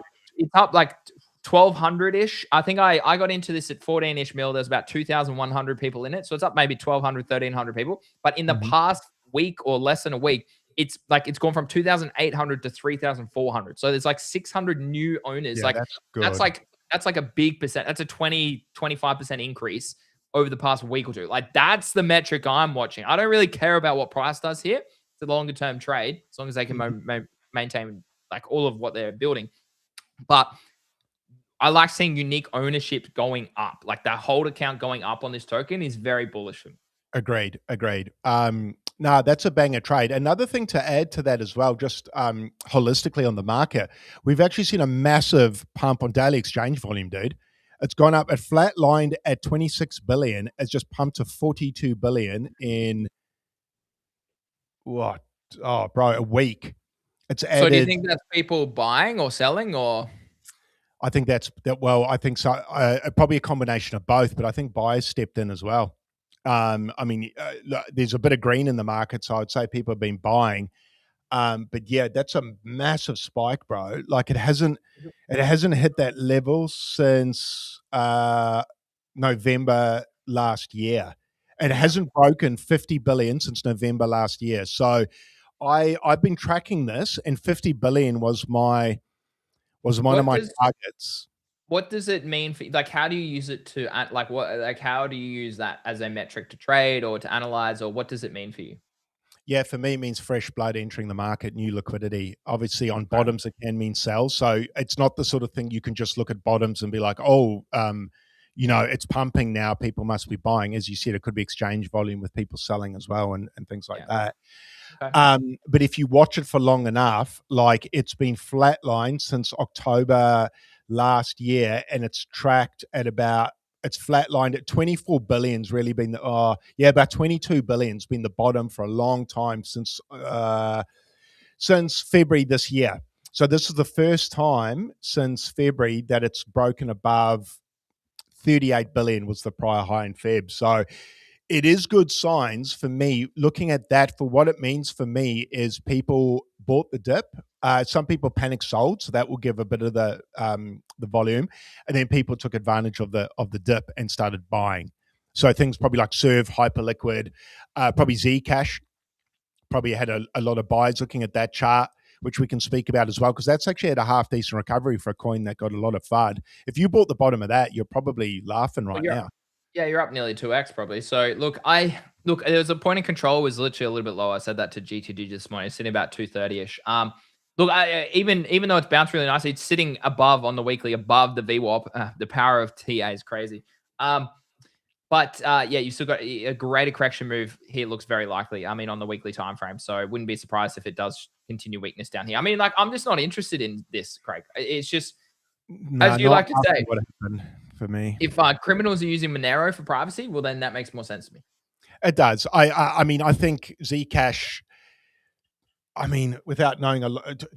like 1,200-ish. I think I got into this at 14-ish mil. There's about 2,100 people in it. So it's up maybe 1,200, 1,300 people. But in the past week or less than a week, it's gone from 2,800 to 3,400. So there's like 600 new owners. Yeah, like that's good. That's like a big percent. That's a 25% increase over the past week or two. Like that's the metric I'm watching. I don't really care about what price does here. It's a longer term trade as long as they can maintain like all of what they're building. But I like seeing unique ownership going up. Like the holder count going up on this token is very bullish for me. Agreed. No, that's a banger trade. Another thing to add to that as well, just holistically on the market, we've actually seen a massive pump on daily exchange volume, dude. It's gone up. It flatlined at 26 billion. It's just pumped to 42 billion in what? Oh, bro, a week. It's added. So do you think that's people buying or selling, or? I think that's that. Well, I think so. Probably a combination of both, but I think buyers stepped in as well. I mean, there's a bit of green in the market, so I'd say people have been buying. But yeah, that's a massive spike, bro. Like it hasn't hit that level since November last year. It hasn't broken 50 billion since November last year. So I've been tracking this, and 50 billion was one of my targets. What does it mean for like? How do you use it to like what? Like how do you use that as a metric to trade or to analyze, or what does it mean for you? Yeah, for me, it means fresh blood entering the market, new liquidity. Obviously, on Okay. bottoms, it can mean sell. So it's not the sort of thing you can just look at bottoms and be like, oh, it's pumping now. People must be buying. As you said, it could be exchange volume with people selling as well and things like Yeah. that. Okay. But if you watch it for long enough, like it's been flatlined since October last year, and it's tracked at it's flatlined at 24 billion's really been about 22 billion's been the bottom for a long time since February this year. So this is the first time since February that it's broken above 38 billion was the prior high in Feb. So it is good signs for me. Looking at that, for what it means for me is people bought the dip. Some people panic sold, so that will give a bit of the volume, and then people took advantage of the dip and started buying. So things probably like Serve, Hyperliquid, probably Zcash, probably had a lot of buys. Looking at that chart, which we can speak about as well, because that's actually had a half decent recovery for a coin that got a lot of FUD. If you bought the bottom of that, you're probably laughing Well, right now. yeah, you're up nearly 2x probably. So look, there was a point of control was literally a little bit lower. I said that to GTG this morning, it's sitting about 230-ish. Look, even though it's bounced really nicely, it's sitting above on the weekly, above the VWAP. The power of TA is crazy. But yeah, you still got a greater correction move here. Looks very likely. I mean, on the weekly time frame, so I wouldn't be surprised if it does continue weakness down here. I mean, like I'm just not interested in this, Craig. It's just No, as you not like to after say, what happened for me. if criminals are using Monero for privacy, well, then that makes more sense to me. It does. I mean, I think Zcash. I mean, without knowing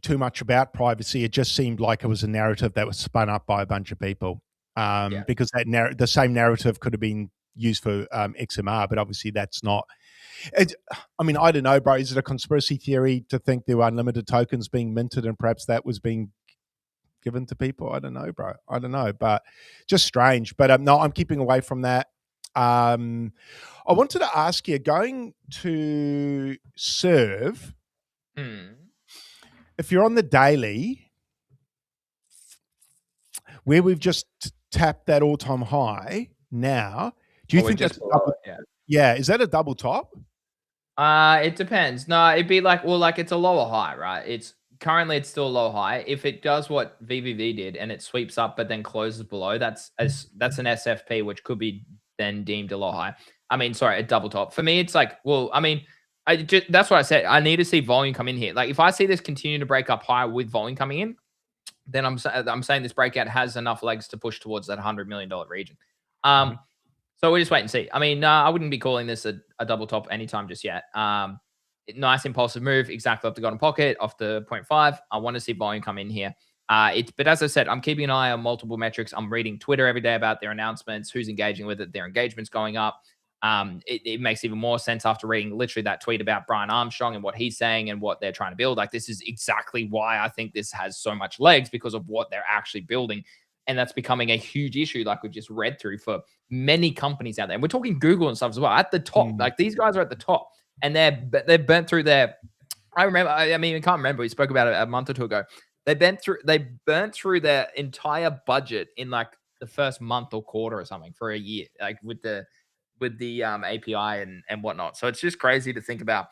too much about privacy, it just seemed like it was a narrative that was spun up by a bunch of people. Yeah. Because the same narrative could have been used for XMR, but obviously that's not. I mean, I don't know, bro. Is it a conspiracy theory to think there were unlimited tokens being minted and perhaps that was being given to people? I don't know, bro. I don't know, but just strange. But no, I'm keeping away from that. I wanted to ask you, going to Serve, if you're on the daily, where we've just tapped that all-time high now, do you Or we're think that's just below it. Yeah. yeah, is that a double top? It depends. No, it'd be like, well, like it's a lower high, right? It's currently it's still a low high. If it does what VVV did and it sweeps up but then closes below, that's an SFP, which could be then deemed a low high. I mean, sorry, a double top. For me, it's like, well, I mean, that's what I said. I need to see volume come in here. Like if I see this continue to break up higher with volume coming in, then I'm saying this breakout has enough legs to push towards that $100 million region. Mhm. So we'll just wait and see. I mean, I wouldn't be calling this a double top anytime just yet. Nice impulsive move, exactly off the golden pocket, off the 0.5. I want to see volume come in here. But as I said, I'm keeping an eye on multiple metrics. I'm reading Twitter every day about their announcements, who's engaging with it, their engagement's going up. It makes even more sense after reading literally that tweet about Brian Armstrong and what he's saying and what they're trying to build. Like, this is exactly why I think this has so much legs, because of what they're actually building. And that's becoming a huge issue, like we've just read through, for many companies out there. And we're talking Google and stuff as well at the top. Mm. Like, these guys are at the top, and they've burnt through their. I remember. I mean, I can't remember. We spoke about it a month or two ago. They burnt through their entire budget in like the first month or quarter or something for a year, like with the API and whatnot. So it's just crazy to think about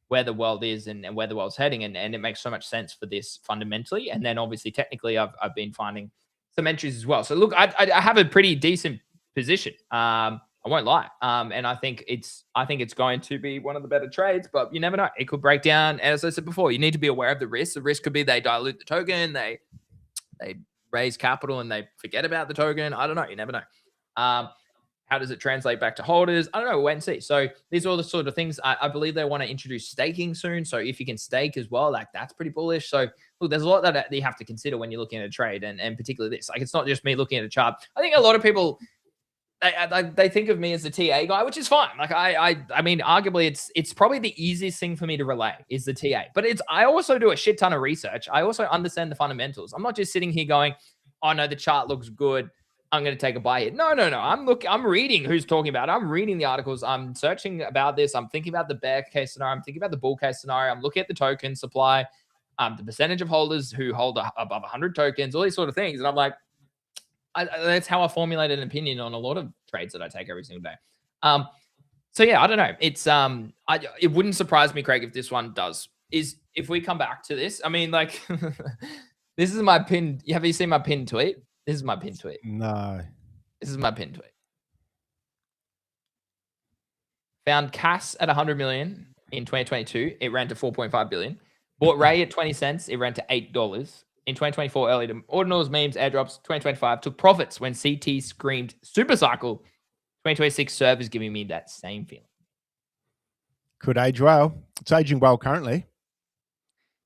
where the world is and where the world's heading. And it makes so much sense for this fundamentally. And then obviously technically I've been finding some entries as well. So look, I have a pretty decent position. I won't lie. And I think it's going to be one of the better trades, but you never know. It could break down. As I said before, you need to be aware of the risk. The risk could be they dilute the token, they raise capital and they forget about the token. I don't know. You never know. How does it translate back to holders? I don't know. We'll wait and see. So these are all the sort of things. I believe they want to introduce staking soon. So if you can stake as well, like that's pretty bullish. So look, there's a lot that you have to consider when you're looking at a trade, and particularly this. Like, it's not just me looking at a chart. I think a lot of people they think of me as the TA guy, which is fine. Like I mean, arguably it's probably the easiest thing for me to relay is the TA. But I also do a shit ton of research. I also understand the fundamentals. I'm not just sitting here going, oh no, the chart looks good, I'm going to take a buy here. No. I'm reading who's talking about it. I'm reading the articles. I'm searching about this. I'm thinking about the bear case scenario. I'm thinking about the bull case scenario. I'm looking at the token supply, the percentage of holders who hold above 100 tokens, all these sort of things. And I'm like, that's how I formulate an opinion on a lot of trades that I take every single day. So yeah, I don't know. It's it wouldn't surprise me, Craig, if this one does. Is if we come back to this. I mean, like, this is my pin. Have you seen my pin tweet? This is my pin tweet. No. This is my pin tweet. Found Cass at 100 million in 2022. It ran to 4.5 billion. Bought Ray at 20 cents. It ran to $8. In 2024, early to ordinals, memes, airdrops. 2025 took profits when CT screamed super cycle. 2026 serve is giving me that same feeling. Could age well. It's aging well currently.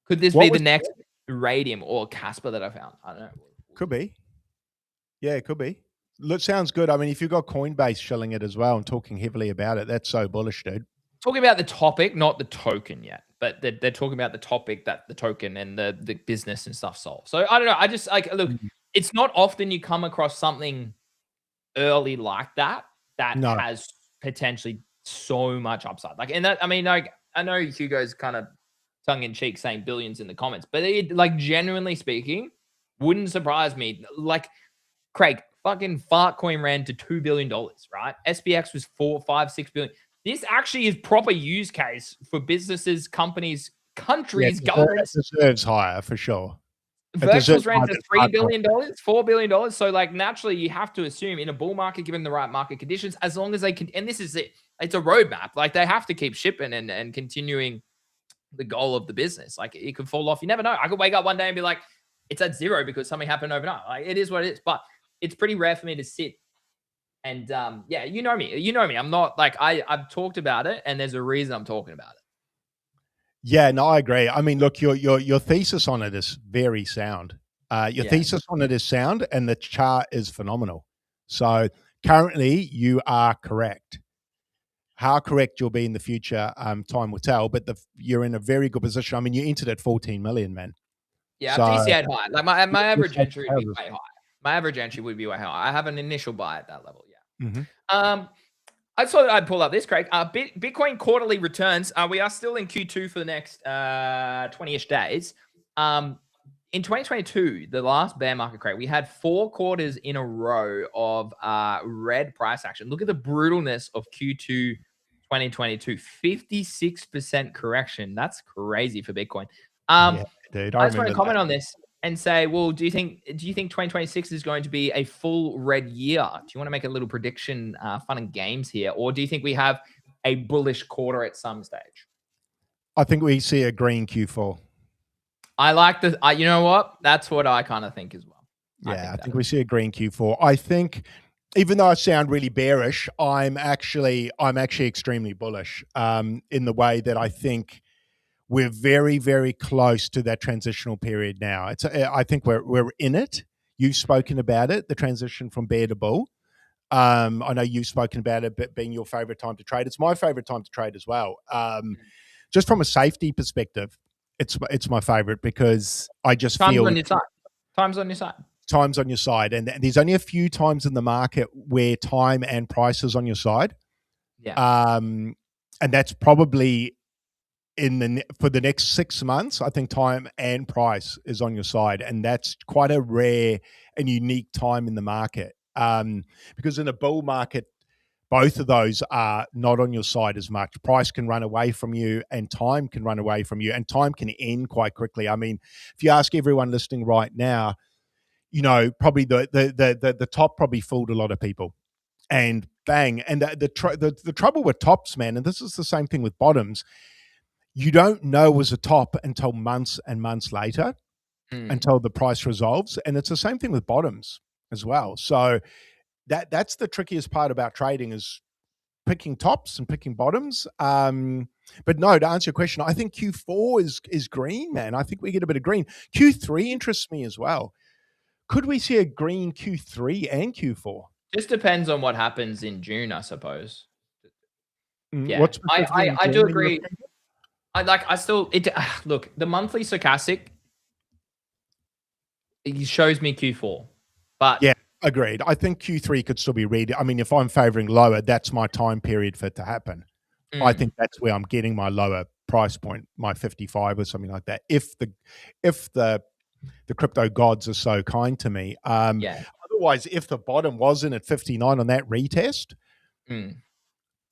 Could this be the next Radium or Casper that I found? I don't know. Could be. Yeah, it could be. Look, sounds good. I mean, if you've got Coinbase shilling it as well and talking heavily about it, that's so bullish, dude. Talking about the topic, not the token yet, but they're talking about the topic that the token and the business and stuff solve. So I don't know. I just like, look, it's not often you come across something early like that has potentially so much upside. Like, and that, I mean, like, I know Hugo's kind of tongue in cheek saying billions in the comments, but it, like, genuinely speaking, wouldn't surprise me. Like, Craig, fucking Fartcoin ran to $2 billion, right? SPX was 4, 5, 6 billion. This actually is proper use case for businesses, companies, countries, governments. It deserves higher for sure. Virtuals ran to $3 billion, $4 billion. So, like, naturally, you have to assume in a bull market, given the right market conditions, as long as they can, and this is it, it's a roadmap. Like, they have to keep shipping and continuing the goal of the business. Like, it could fall off. You never know. I could wake up one day and be like, it's at zero because something happened overnight. Like, it is what it is. But it's pretty rare for me to sit and yeah, you know me. I'm not like I've talked about it, and there's a reason I'm talking about it. Yeah, no, I agree. I mean, look, your thesis on it is very sound. Your thesis on it is sound, and the chart is phenomenal. So currently, you are correct. How correct you'll be in the future, time will tell. But you're in a very good position. I mean, you entered at 14 million, man. Yeah, so, I've DCA'd high. Like my average entry would be way high. My average entry would be way high. I have an initial buy at that level. Yeah. I thought I'd pull up this, Craig. Bitcoin quarterly returns. We are still in Q2 for the next 20-ish days. In 2022, the last bear market, Craig, we had 4 quarters in a row of red price action. Look at the brutalness of Q2 2022. 56% correction. That's crazy for Bitcoin. Yeah, dude, I just want to comment on this and say, well, do you think 2026 is going to be a full red year? Do you want to make a little prediction, fun and games here, or do you think we have a bullish quarter at some stage? I think we see a green Q4. I like the. You know what? That's what I kind of think as well. Yeah, I think we see a green Q4. I think, even though I sound really bearish, I'm actually extremely bullish. In the way that I think we're very, very close to that transitional period now. I think we're in it. You've spoken about it, the transition from bear to bull. I know you've spoken about it, but being your favorite time to trade. It's my favorite time to trade as well. Just from a safety perspective, it's my favorite because I just feel on your side. Time's on your side. Time's on your side, and there's only a few times in the market where time and price is on your side. Yeah. And that's probably for the next 6 months. I think time and price is on your side, and that's quite a rare and unique time in the market. Because in a bull market, both of those are not on your side as much. Price can run away from you, and time can run away from you, and time can end quite quickly. I mean, if you ask everyone listening right now, you know, probably the top probably fooled a lot of people, and bang. And the trouble with tops, man, and this is the same thing with bottoms. You don't know was a top until months and months later, until the price resolves, and it's the same thing with bottoms as well. So that's the trickiest part about trading, is picking tops and picking bottoms. But no, to answer your question, I think Q4 is green, man. I think we get a bit of green. Q3 interests me as well. Could we see a green Q3 and Q4? Just depends on what happens in June, I suppose. Yeah, What's I do agree. Look, the monthly stochastic, it shows me Q4, but yeah, agreed. I think Q3 could still be read. I mean, if I'm favoring lower, that's my time period for it to happen. I think that's where I'm getting my lower price point, my 55 or something like that. If the crypto gods are so kind to me. Otherwise, if the bottom wasn't at 59 on that retest,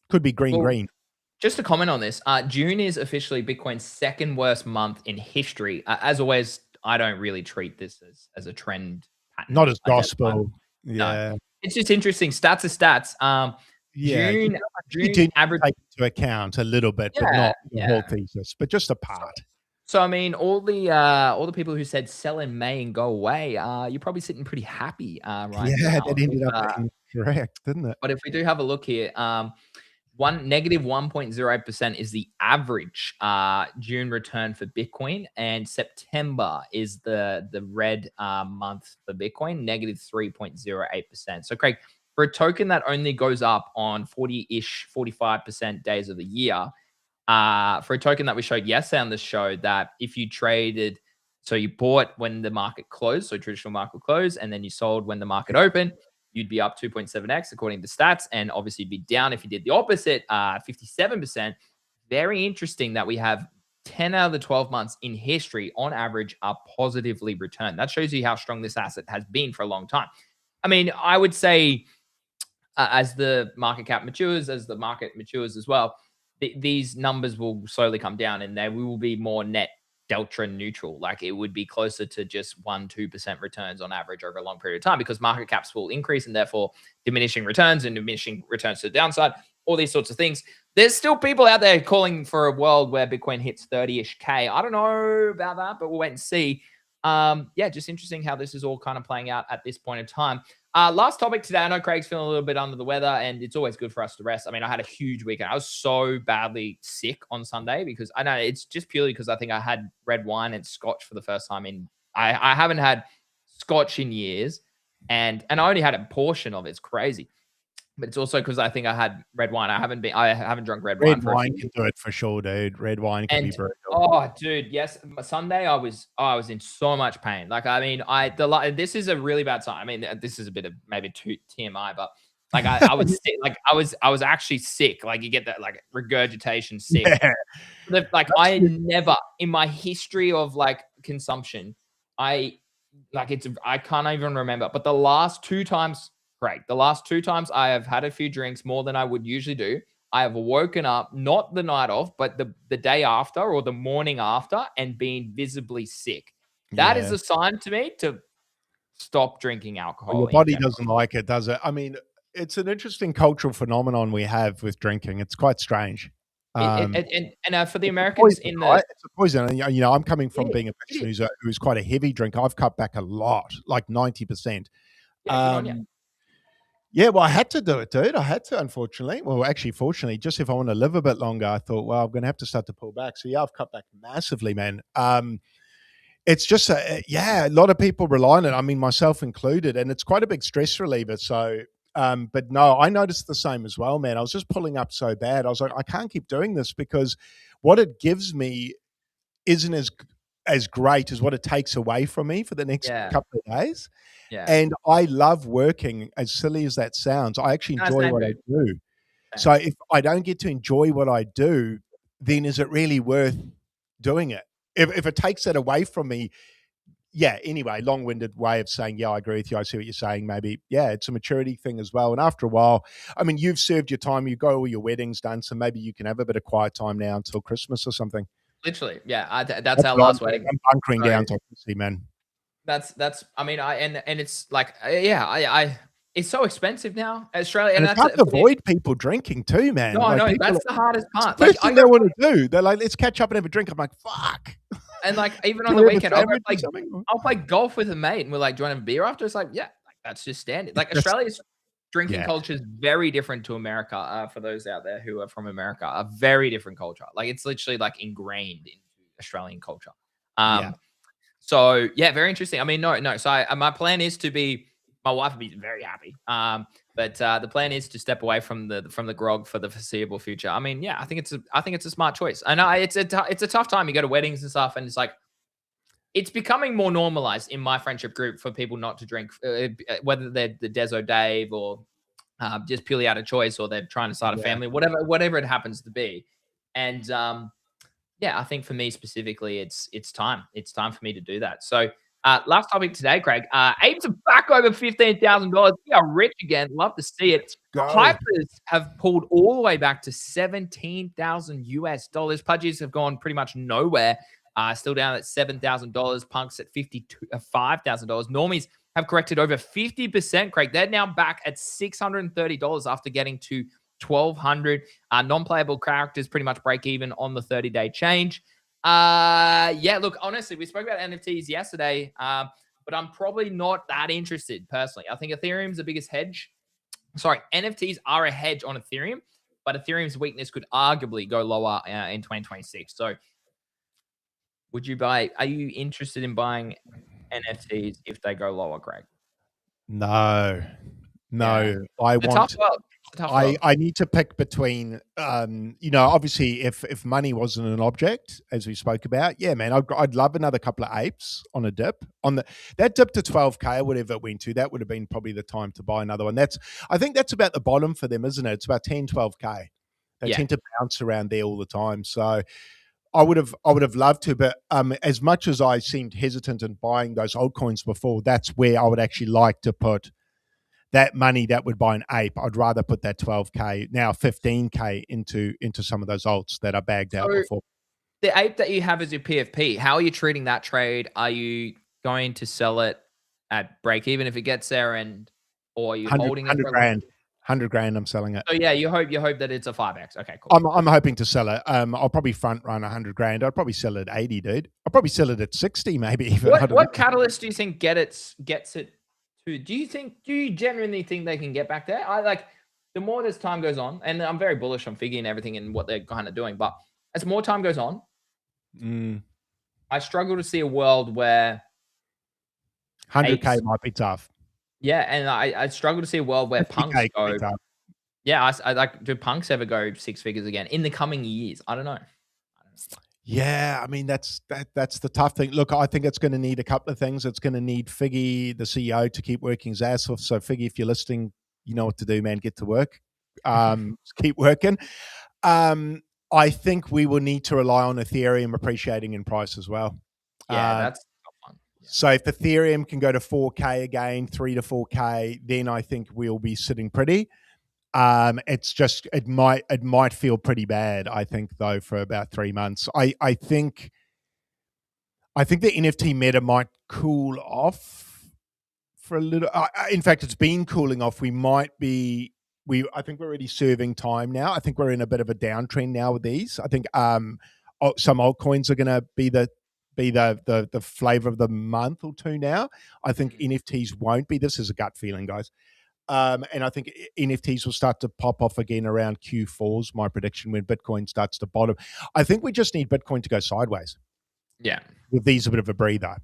Could be green, Well, green. just to comment on this, June is officially Bitcoin's second worst month in history. As always, I don't really treat this as a trend Not pattern as identifier. gospel. No, Yeah. it's just interesting. Stats are stats. Yeah. June You do June need average. to take into account a little bit, but Yeah, not the whole yeah. thesis, but just a So, part. so I mean, all the people who said sell in May and go away, you're probably sitting pretty happy right Yeah, now. that ended up being correct, didn't it? But if we do have a look here, one negative 1.08% is the average June return for Bitcoin, and September is the red month for Bitcoin, negative 3.08%. So, Craig, for a token that only goes up on 40-ish, 45% days of the year, for a token that we showed yesterday on the show, that if you traded, so you bought when the market closed, so traditional market close, and then you sold when the market opened, you'd be up 2.7x according to stats, and obviously you'd be down if you did the opposite, 57%. Very interesting that we have 10 out of the 12 months in history on average are positively returned. That shows you how strong this asset has been for a long time. I mean, I would say as the market cap matures, as the market matures as well, these numbers will slowly come down and they will be more net delta neutral. Like it would be closer to just 1-2% returns on average over a long period of time because market caps will increase and therefore diminishing returns and diminishing returns to the downside, all these sorts of things. There's still people out there calling for a world where Bitcoin hits 30-ish K. I don't know about that, but we'll wait and see. Yeah, just interesting how this is all kind of playing out at this point in time. Last topic today. I know Craig's feeling a little bit under the weather, and it's always good for us to rest. I mean, I had a huge weekend. I was so badly sick on Sunday because I know it's just purely because I think I had red wine and scotch for the first time in. I haven't had scotch in years, and I only had a portion of it. It's crazy, but it's also because I think I had red wine. I haven't drunk red wine Red for a wine few. can do it for sure, dude. Red wine can be And brutal. oh, dude, yes, Sunday I was in so much pain. Like, I mean, this is a really bad sign. I mean, this is a bit of maybe too TMI, but like I was sick. Like I was actually sick. Like you get that like regurgitation sick. Yeah. Like That's I the never in my history of like consumption, I I can't even remember. But the last two times, great. The last two times I have had a few drinks more than I would usually do. I have woken up not the night of, but the day after or the morning after and been visibly sick. That is yeah. a sign to me to stop drinking Well, alcohol your in body general. doesn't like it, does it? I mean, it's an interesting cultural phenomenon we have with drinking. It's quite strange. Um, For the it's a Americans poison, in the right? It's a poison. And, I'm coming it from is, being a it person is. who's quite a heavy drinker. I've cut back a lot, like 90%. Yeah, good on you. Um, yeah, well, I had to do it, dude. I had to, unfortunately. Well, actually, fortunately, just if I want to live a bit longer, I thought, well, I'm going to have to start to pull back. So, yeah, I've cut back massively, man. It's just, yeah, a lot of people rely on it. I mean, myself included, and it's quite a big stress reliever. So, but no, I noticed the same as well, man. I was just pulling up so bad. I was like, I can't keep doing this because what it gives me isn't as great as what it takes away from me for the next Yeah, couple of days. yeah. And I love working, as silly as that sounds. I actually No, enjoy same, what I dude. do. Same. So if I don't get to enjoy what I do, then is it really worth doing it? If it takes that away from me, yeah, anyway, long-winded way of saying, yeah, I agree with you. I see what you're saying. Maybe, yeah, it's a maturity thing as well. And after a while, I mean, you've served your time, you've got all your weddings done, so maybe you can have a bit of quiet time now until Christmas or something. Literally, yeah. That's That's our what I'm last doing. wedding. I'm bunkering So down to see, man. that's. I mean, and it's like, yeah, I. It's so expensive now, Australia, And and it's that's hard it to for the. avoid people drinking too, man. No, Like no, people, that's the hardest it's the part. Like first I thing they go want to do. They're like, let's catch up and have a drink. I'm like, fuck. and like even on Can the we have a weekend, sandwich or something? I'll play golf with a mate, and we're like, "Do you want to have a beer after?" It's like, yeah, like that's just standard. It's Like just, Australia's drinking yeah, culture is very different to America. For those out there who are from America, a very different culture. Like it's literally like ingrained into Australian culture. yeah, Um, So yeah, very interesting. I mean, no. So my plan is to be. My wife would be very happy. But the plan is to step away from the grog for the foreseeable future. I mean, yeah, I think it's a smart choice. I know it's a tough time. You go to weddings and stuff, and it's like it's becoming more normalized in my friendship group for people not to drink, whether they're the Deso Dave or just purely out of choice, or they're trying to start a yeah. family, whatever it happens to be. And yeah, I think for me specifically, it's time. It's time for me to do that. So Last topic today, Craig. Apes are back over $15,000. We are rich again. Love to see it. Go. Hypers have pulled all the way back to 17,000 US dollars. Pudgies have gone pretty much nowhere. Still down at $7,000. Punks at $5,000. Normies have corrected over 50%, Craig. They're now back at $630 after getting to 1,200. Non-playable characters pretty much break even on the 30-day change. Yeah, look, honestly, we spoke about NFTs yesterday, but I'm probably not that interested personally. I think Ethereum's the biggest hedge. Sorry, NFTs are a hedge on Ethereum, but Ethereum's weakness could arguably go lower in 2026. So, are you interested in buying NFTs if they go lower, Greg? No, Yeah. no. I It's a tough want. world. It's a tough world. I need to pick between, obviously, if money wasn't an object, as we spoke about, yeah, man, I'd love another couple of apes on a dip. That dip to 12K or whatever it went to, that would have been probably the time to buy another one. I think that's about the bottom for them, isn't it? It's about 10, 12K. They tend to bounce around there all the time. So I would have loved to, but as much as I seemed hesitant in buying those altcoins before, that's where I would actually like to put that money that would buy an ape. I'd rather put that 12K, now 15K into some of those alts that are bagged out before. The ape that you have as your PFP, how are you treating that trade? Are you going to sell it at break even if it gets there, or are you holding it for 100 grand, I'm selling it. So yeah, you hope that it's a 5x. Okay, cool. I'm hoping to sell it. I'll probably front run 100 grand. I'd probably sell it at 80, dude. I'll probably sell it at 60, maybe even. What catalyst do you think gets it to? Do you genuinely think they can get back there? The more this time goes on, and I'm very bullish on Figgy and everything and what they're kind of doing, but as more time goes on, I struggle to see a world where 100K might be tough. Yeah, and I struggle to see a world where punks go. Yeah, I like. Do punks ever go six figures again in the coming years? I don't know. Yeah, I mean that's the tough thing. Look, I think it's going to need a couple of things. It's going to need Figgy, the CEO, to keep working his ass off. So Figgy, if you're listening, you know what to do, man. Get to work. Keep working. I think we will need to rely on Ethereum appreciating in price as well. Yeah, that's fun. Yeah. So if Ethereum can go to 4K again, 3 to 4K, then I think we'll be sitting pretty. It's just it might feel pretty bad, I think, though, for about 3 months. I think the NFT meta might cool off for a little. In fact, it's been cooling off. I think we're already serving time now. I think we're in a bit of a downtrend now with these. I think some altcoins are going to be the flavor of the month or two now. I think NFTs won't be. This is a gut feeling, guys. And I think NFTs will start to pop off again around Q4's my prediction, when Bitcoin starts to bottom. I think we just need Bitcoin to go sideways. Yeah. Give these a bit of a breather,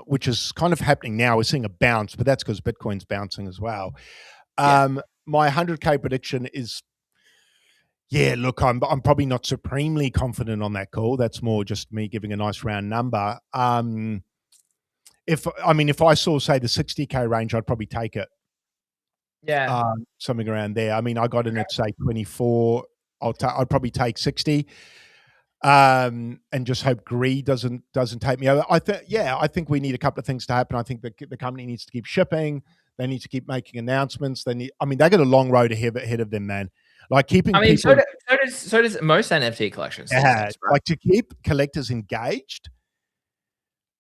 which is kind of happening now. We're seeing a bounce, but that's because Bitcoin's bouncing as well. My 100K prediction is, yeah, look, I'm probably not supremely confident on that call. That's more just me giving a nice round number. If I saw, say, the 60K range, I'd probably take it. Yeah, something around there. I mean, I got in at, say, 24. I'd probably take 60, and just hope greed doesn't take me over. I think we need a couple of things to happen. I think the company needs to keep shipping. They need to keep making announcements. They got a long road ahead of them, man. Like keeping. so does most NFT collections. Yeah, like to keep collectors engaged.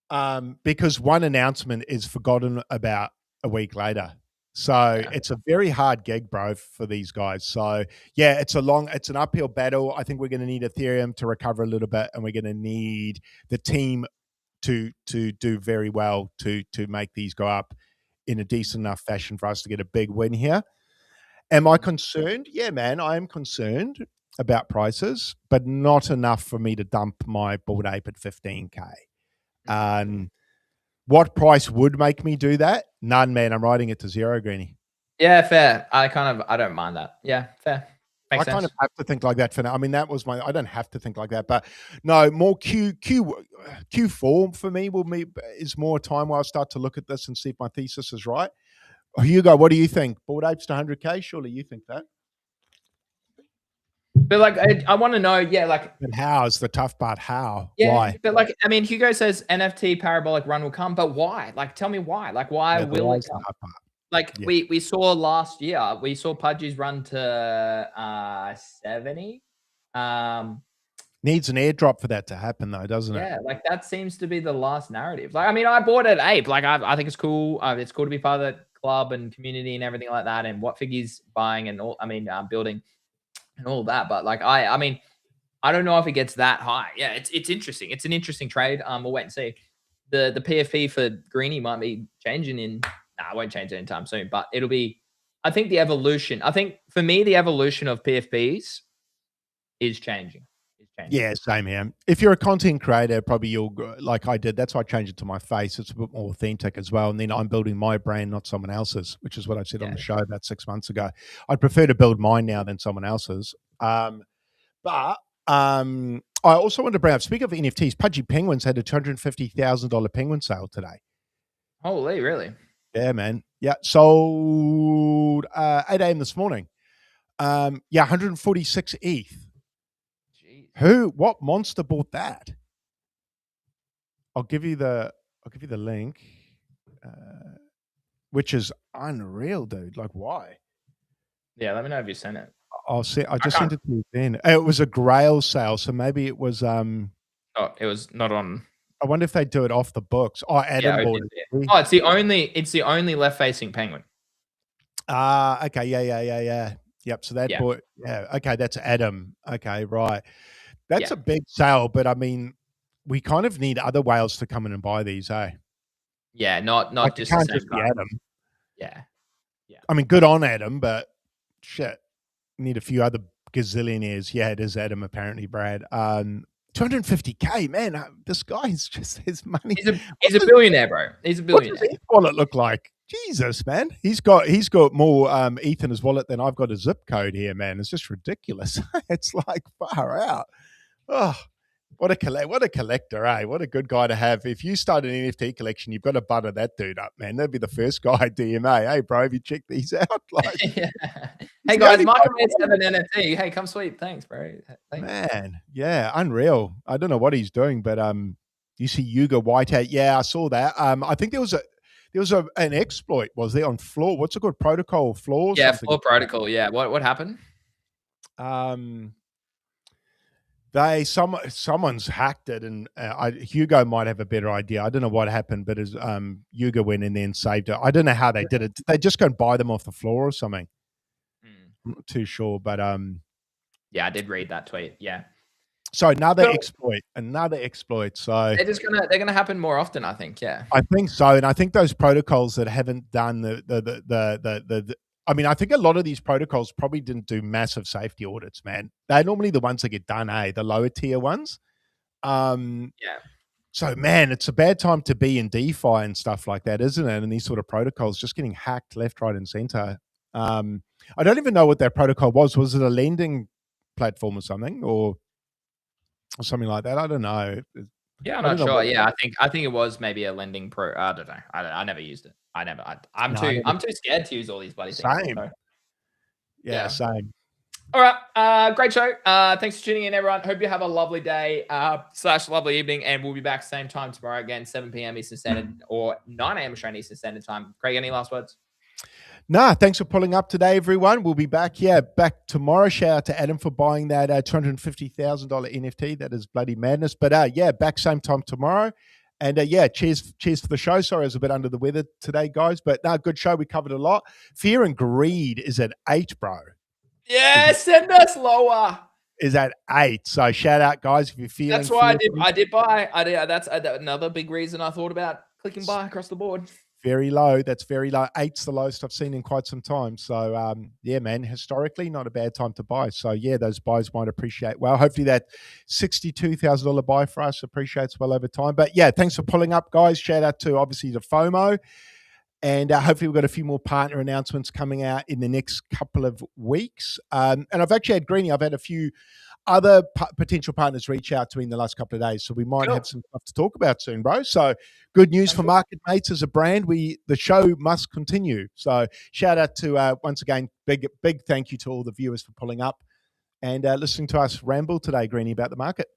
Because one announcement is forgotten about a week later. So it's a very hard gig, bro, for these guys. So yeah, it's an uphill battle. I think we're going to need Ethereum to recover a little bit, and we're going to need the team to do very well to make these go up in a decent enough fashion for us to get a big win here. Am I concerned? Yeah, man, I am concerned about prices, but not enough for me to dump my Bored Ape at 15K. What price would make me do that? None, man. I'm riding it to zero, Greenie. Yeah, fair. I don't mind that. Yeah, fair. Makes sense. Kind of have to think like that for now. I mean, that was I don't have to think like that, but no, more Q4 for me is more time where I'll start to look at this and see if my thesis is right. Hugo, what do you think? Bored Apes to 100K? Surely you think that. But like, I want to know, yeah, like, And how is the tough part? How? yeah, Why? but like, I mean, Hugo says NFT parabolic run will come, but why? Like, tell me why. Like, why Yeah, the will why it is the come? hard part. Like Yeah. we saw last year, we saw Pudgy's run to 70. Um, Needs an airdrop for that to happen, though, doesn't it? yeah, like that seems to be the last narrative. Like, I mean, I bought it at Ape. Like, I think it's cool. It's cool to be part of the club and community and everything like that. And what Figgy's buying and all, I mean, building and all that. But like, I mean, I don't know if it gets that high. Yeah, it's interesting. It's an interesting trade. We'll wait and see. The PFP for Greeny might be changing in. Nah, it won't change anytime soon. But it'll be. I think the evolution. I think for me, the evolution of PFPs is changing. Is changing. Yeah, same here. If you're a content creator, probably you'll like I did. That's why I changed it to my face. It's a bit more authentic as well. And then I'm building my brand, not someone else's, which is what I said on Yeah. the show about 6 months ago. I'd prefer to build mine now than someone else's. But I also want to bring up, speaking of NFTs, Pudgy Penguins had a $250,000 penguin sale today. Holy, really? Yeah, man. Yeah, sold 8 a.m. this morning. Yeah, 146 ETH. Jeez. What monster bought that? I'll give you the link, which is unreal, dude. Like, why? Yeah, let me know if you sent it. I'll see. I I just can't. sent it to you then. It was a Grail sale, so maybe it was. Oh, it was not on. I wonder if they do it off the books. Oh, Yeah, Adam bought it. oh, it's the only left facing penguin. Okay, yeah. Yep. So that Yeah, bought. Yeah. Okay, that's Adam. Okay, right. That's yeah, a big sale, but I mean, we kind of need other whales to come in and buy these, eh? yeah. Not Like it just the can't same just be guy. Adam. Yeah, yeah. I mean, good on Adam, but shit, need a few other gazillionaires. Yeah, it is Adam, apparently, Brad. 250K, man. This guy's just his money. He's a billionaire, bro. He's a What does billionaire. his wallet look like? Jesus, man. He's got more ETH in his wallet than I've got a zip code here, man. It's just ridiculous. It's like far out. Oh, what a collector, eh? What a good guy to have. If you start an NFT collection, you've got to butter that dude up, man. That'd be the first guy I DMA. Hey, bro, have you checked these out? Like, Yeah. he's Hey the guys, only guy Market Mates have buying an NFT. Hey, come sweep. Thanks, bro. it. Thanks. Man, yeah, unreal. I don't know what he's doing, but you see Yuga Whiteout. Yeah, I saw that. I think there was an exploit, was there, on Floor? What's it called? Protocol Floor or Yeah, something? Floor Protocol. Yeah. What happened? Someone's hacked it, and Hugo might have a better idea. I don't know what happened, but as Hugo went in there and saved it. I don't know how they did it. Did they just go and buy them off the floor or something? I'm not too sure, but yeah, I did read that tweet. Yeah. so another So exploit. So they're gonna happen more often, I think. Yeah. I think so, and I think those protocols that haven't done the I mean, I think a lot of these protocols probably didn't do massive safety audits, man. They're normally the ones that get done, the lower tier ones. Yeah. So, man, it's a bad time to be in DeFi and stuff like that, isn't it? And these sort of protocols just getting hacked left, right, and center. I don't even know what that protocol was. Was it a lending platform or something, or something like that? I don't know. Yeah, I'm I not don't know. sure. Yeah, I think it was maybe a lending pro. I don't know. I never used it. I'm No, I I'm too scared to use all these bloody things. Same. So. Yeah, Yeah. same. All right. Great show. Thanks for tuning in, everyone. Hope you have a lovely day / lovely evening, and we'll be back same time tomorrow again, 7 p.m. Eastern Standard or 9 a.m. Australian Eastern Standard Time. Craig, any last words? Nah, thanks for pulling up today, everyone. We'll be back, back tomorrow. Shout out to Adam for buying that $250,000 NFT. That is bloody madness. But back same time tomorrow. And cheers for the show. Sorry, I was a bit under the weather today, guys. But good show. We covered a lot. Fear and Greed is at 8, bro. Yeah, send us lower. Is at 8. So shout out, guys, if you're feeling. That's why I did buy. That's another big reason I thought about clicking buy across the board. Very low. That's very low. 8's the lowest I've seen in quite some time. So, man, historically, not a bad time to buy. So, those buys might appreciate well. Hopefully that $62,000 buy for us appreciates well over time. But, thanks for pulling up, guys. Shout out to, obviously, the FOMO. And hopefully we've got a few more partner announcements coming out in the next couple of weeks. And I've actually had Greeny. I've had a few other potential partners reach out to me in the last couple of days. So we might have some stuff to talk about soon, bro. So good news for Market Mates as a brand. The show must continue. So shout out to, once again, big thank you to all the viewers for pulling up. and listening to us ramble today, Greenie, about the market.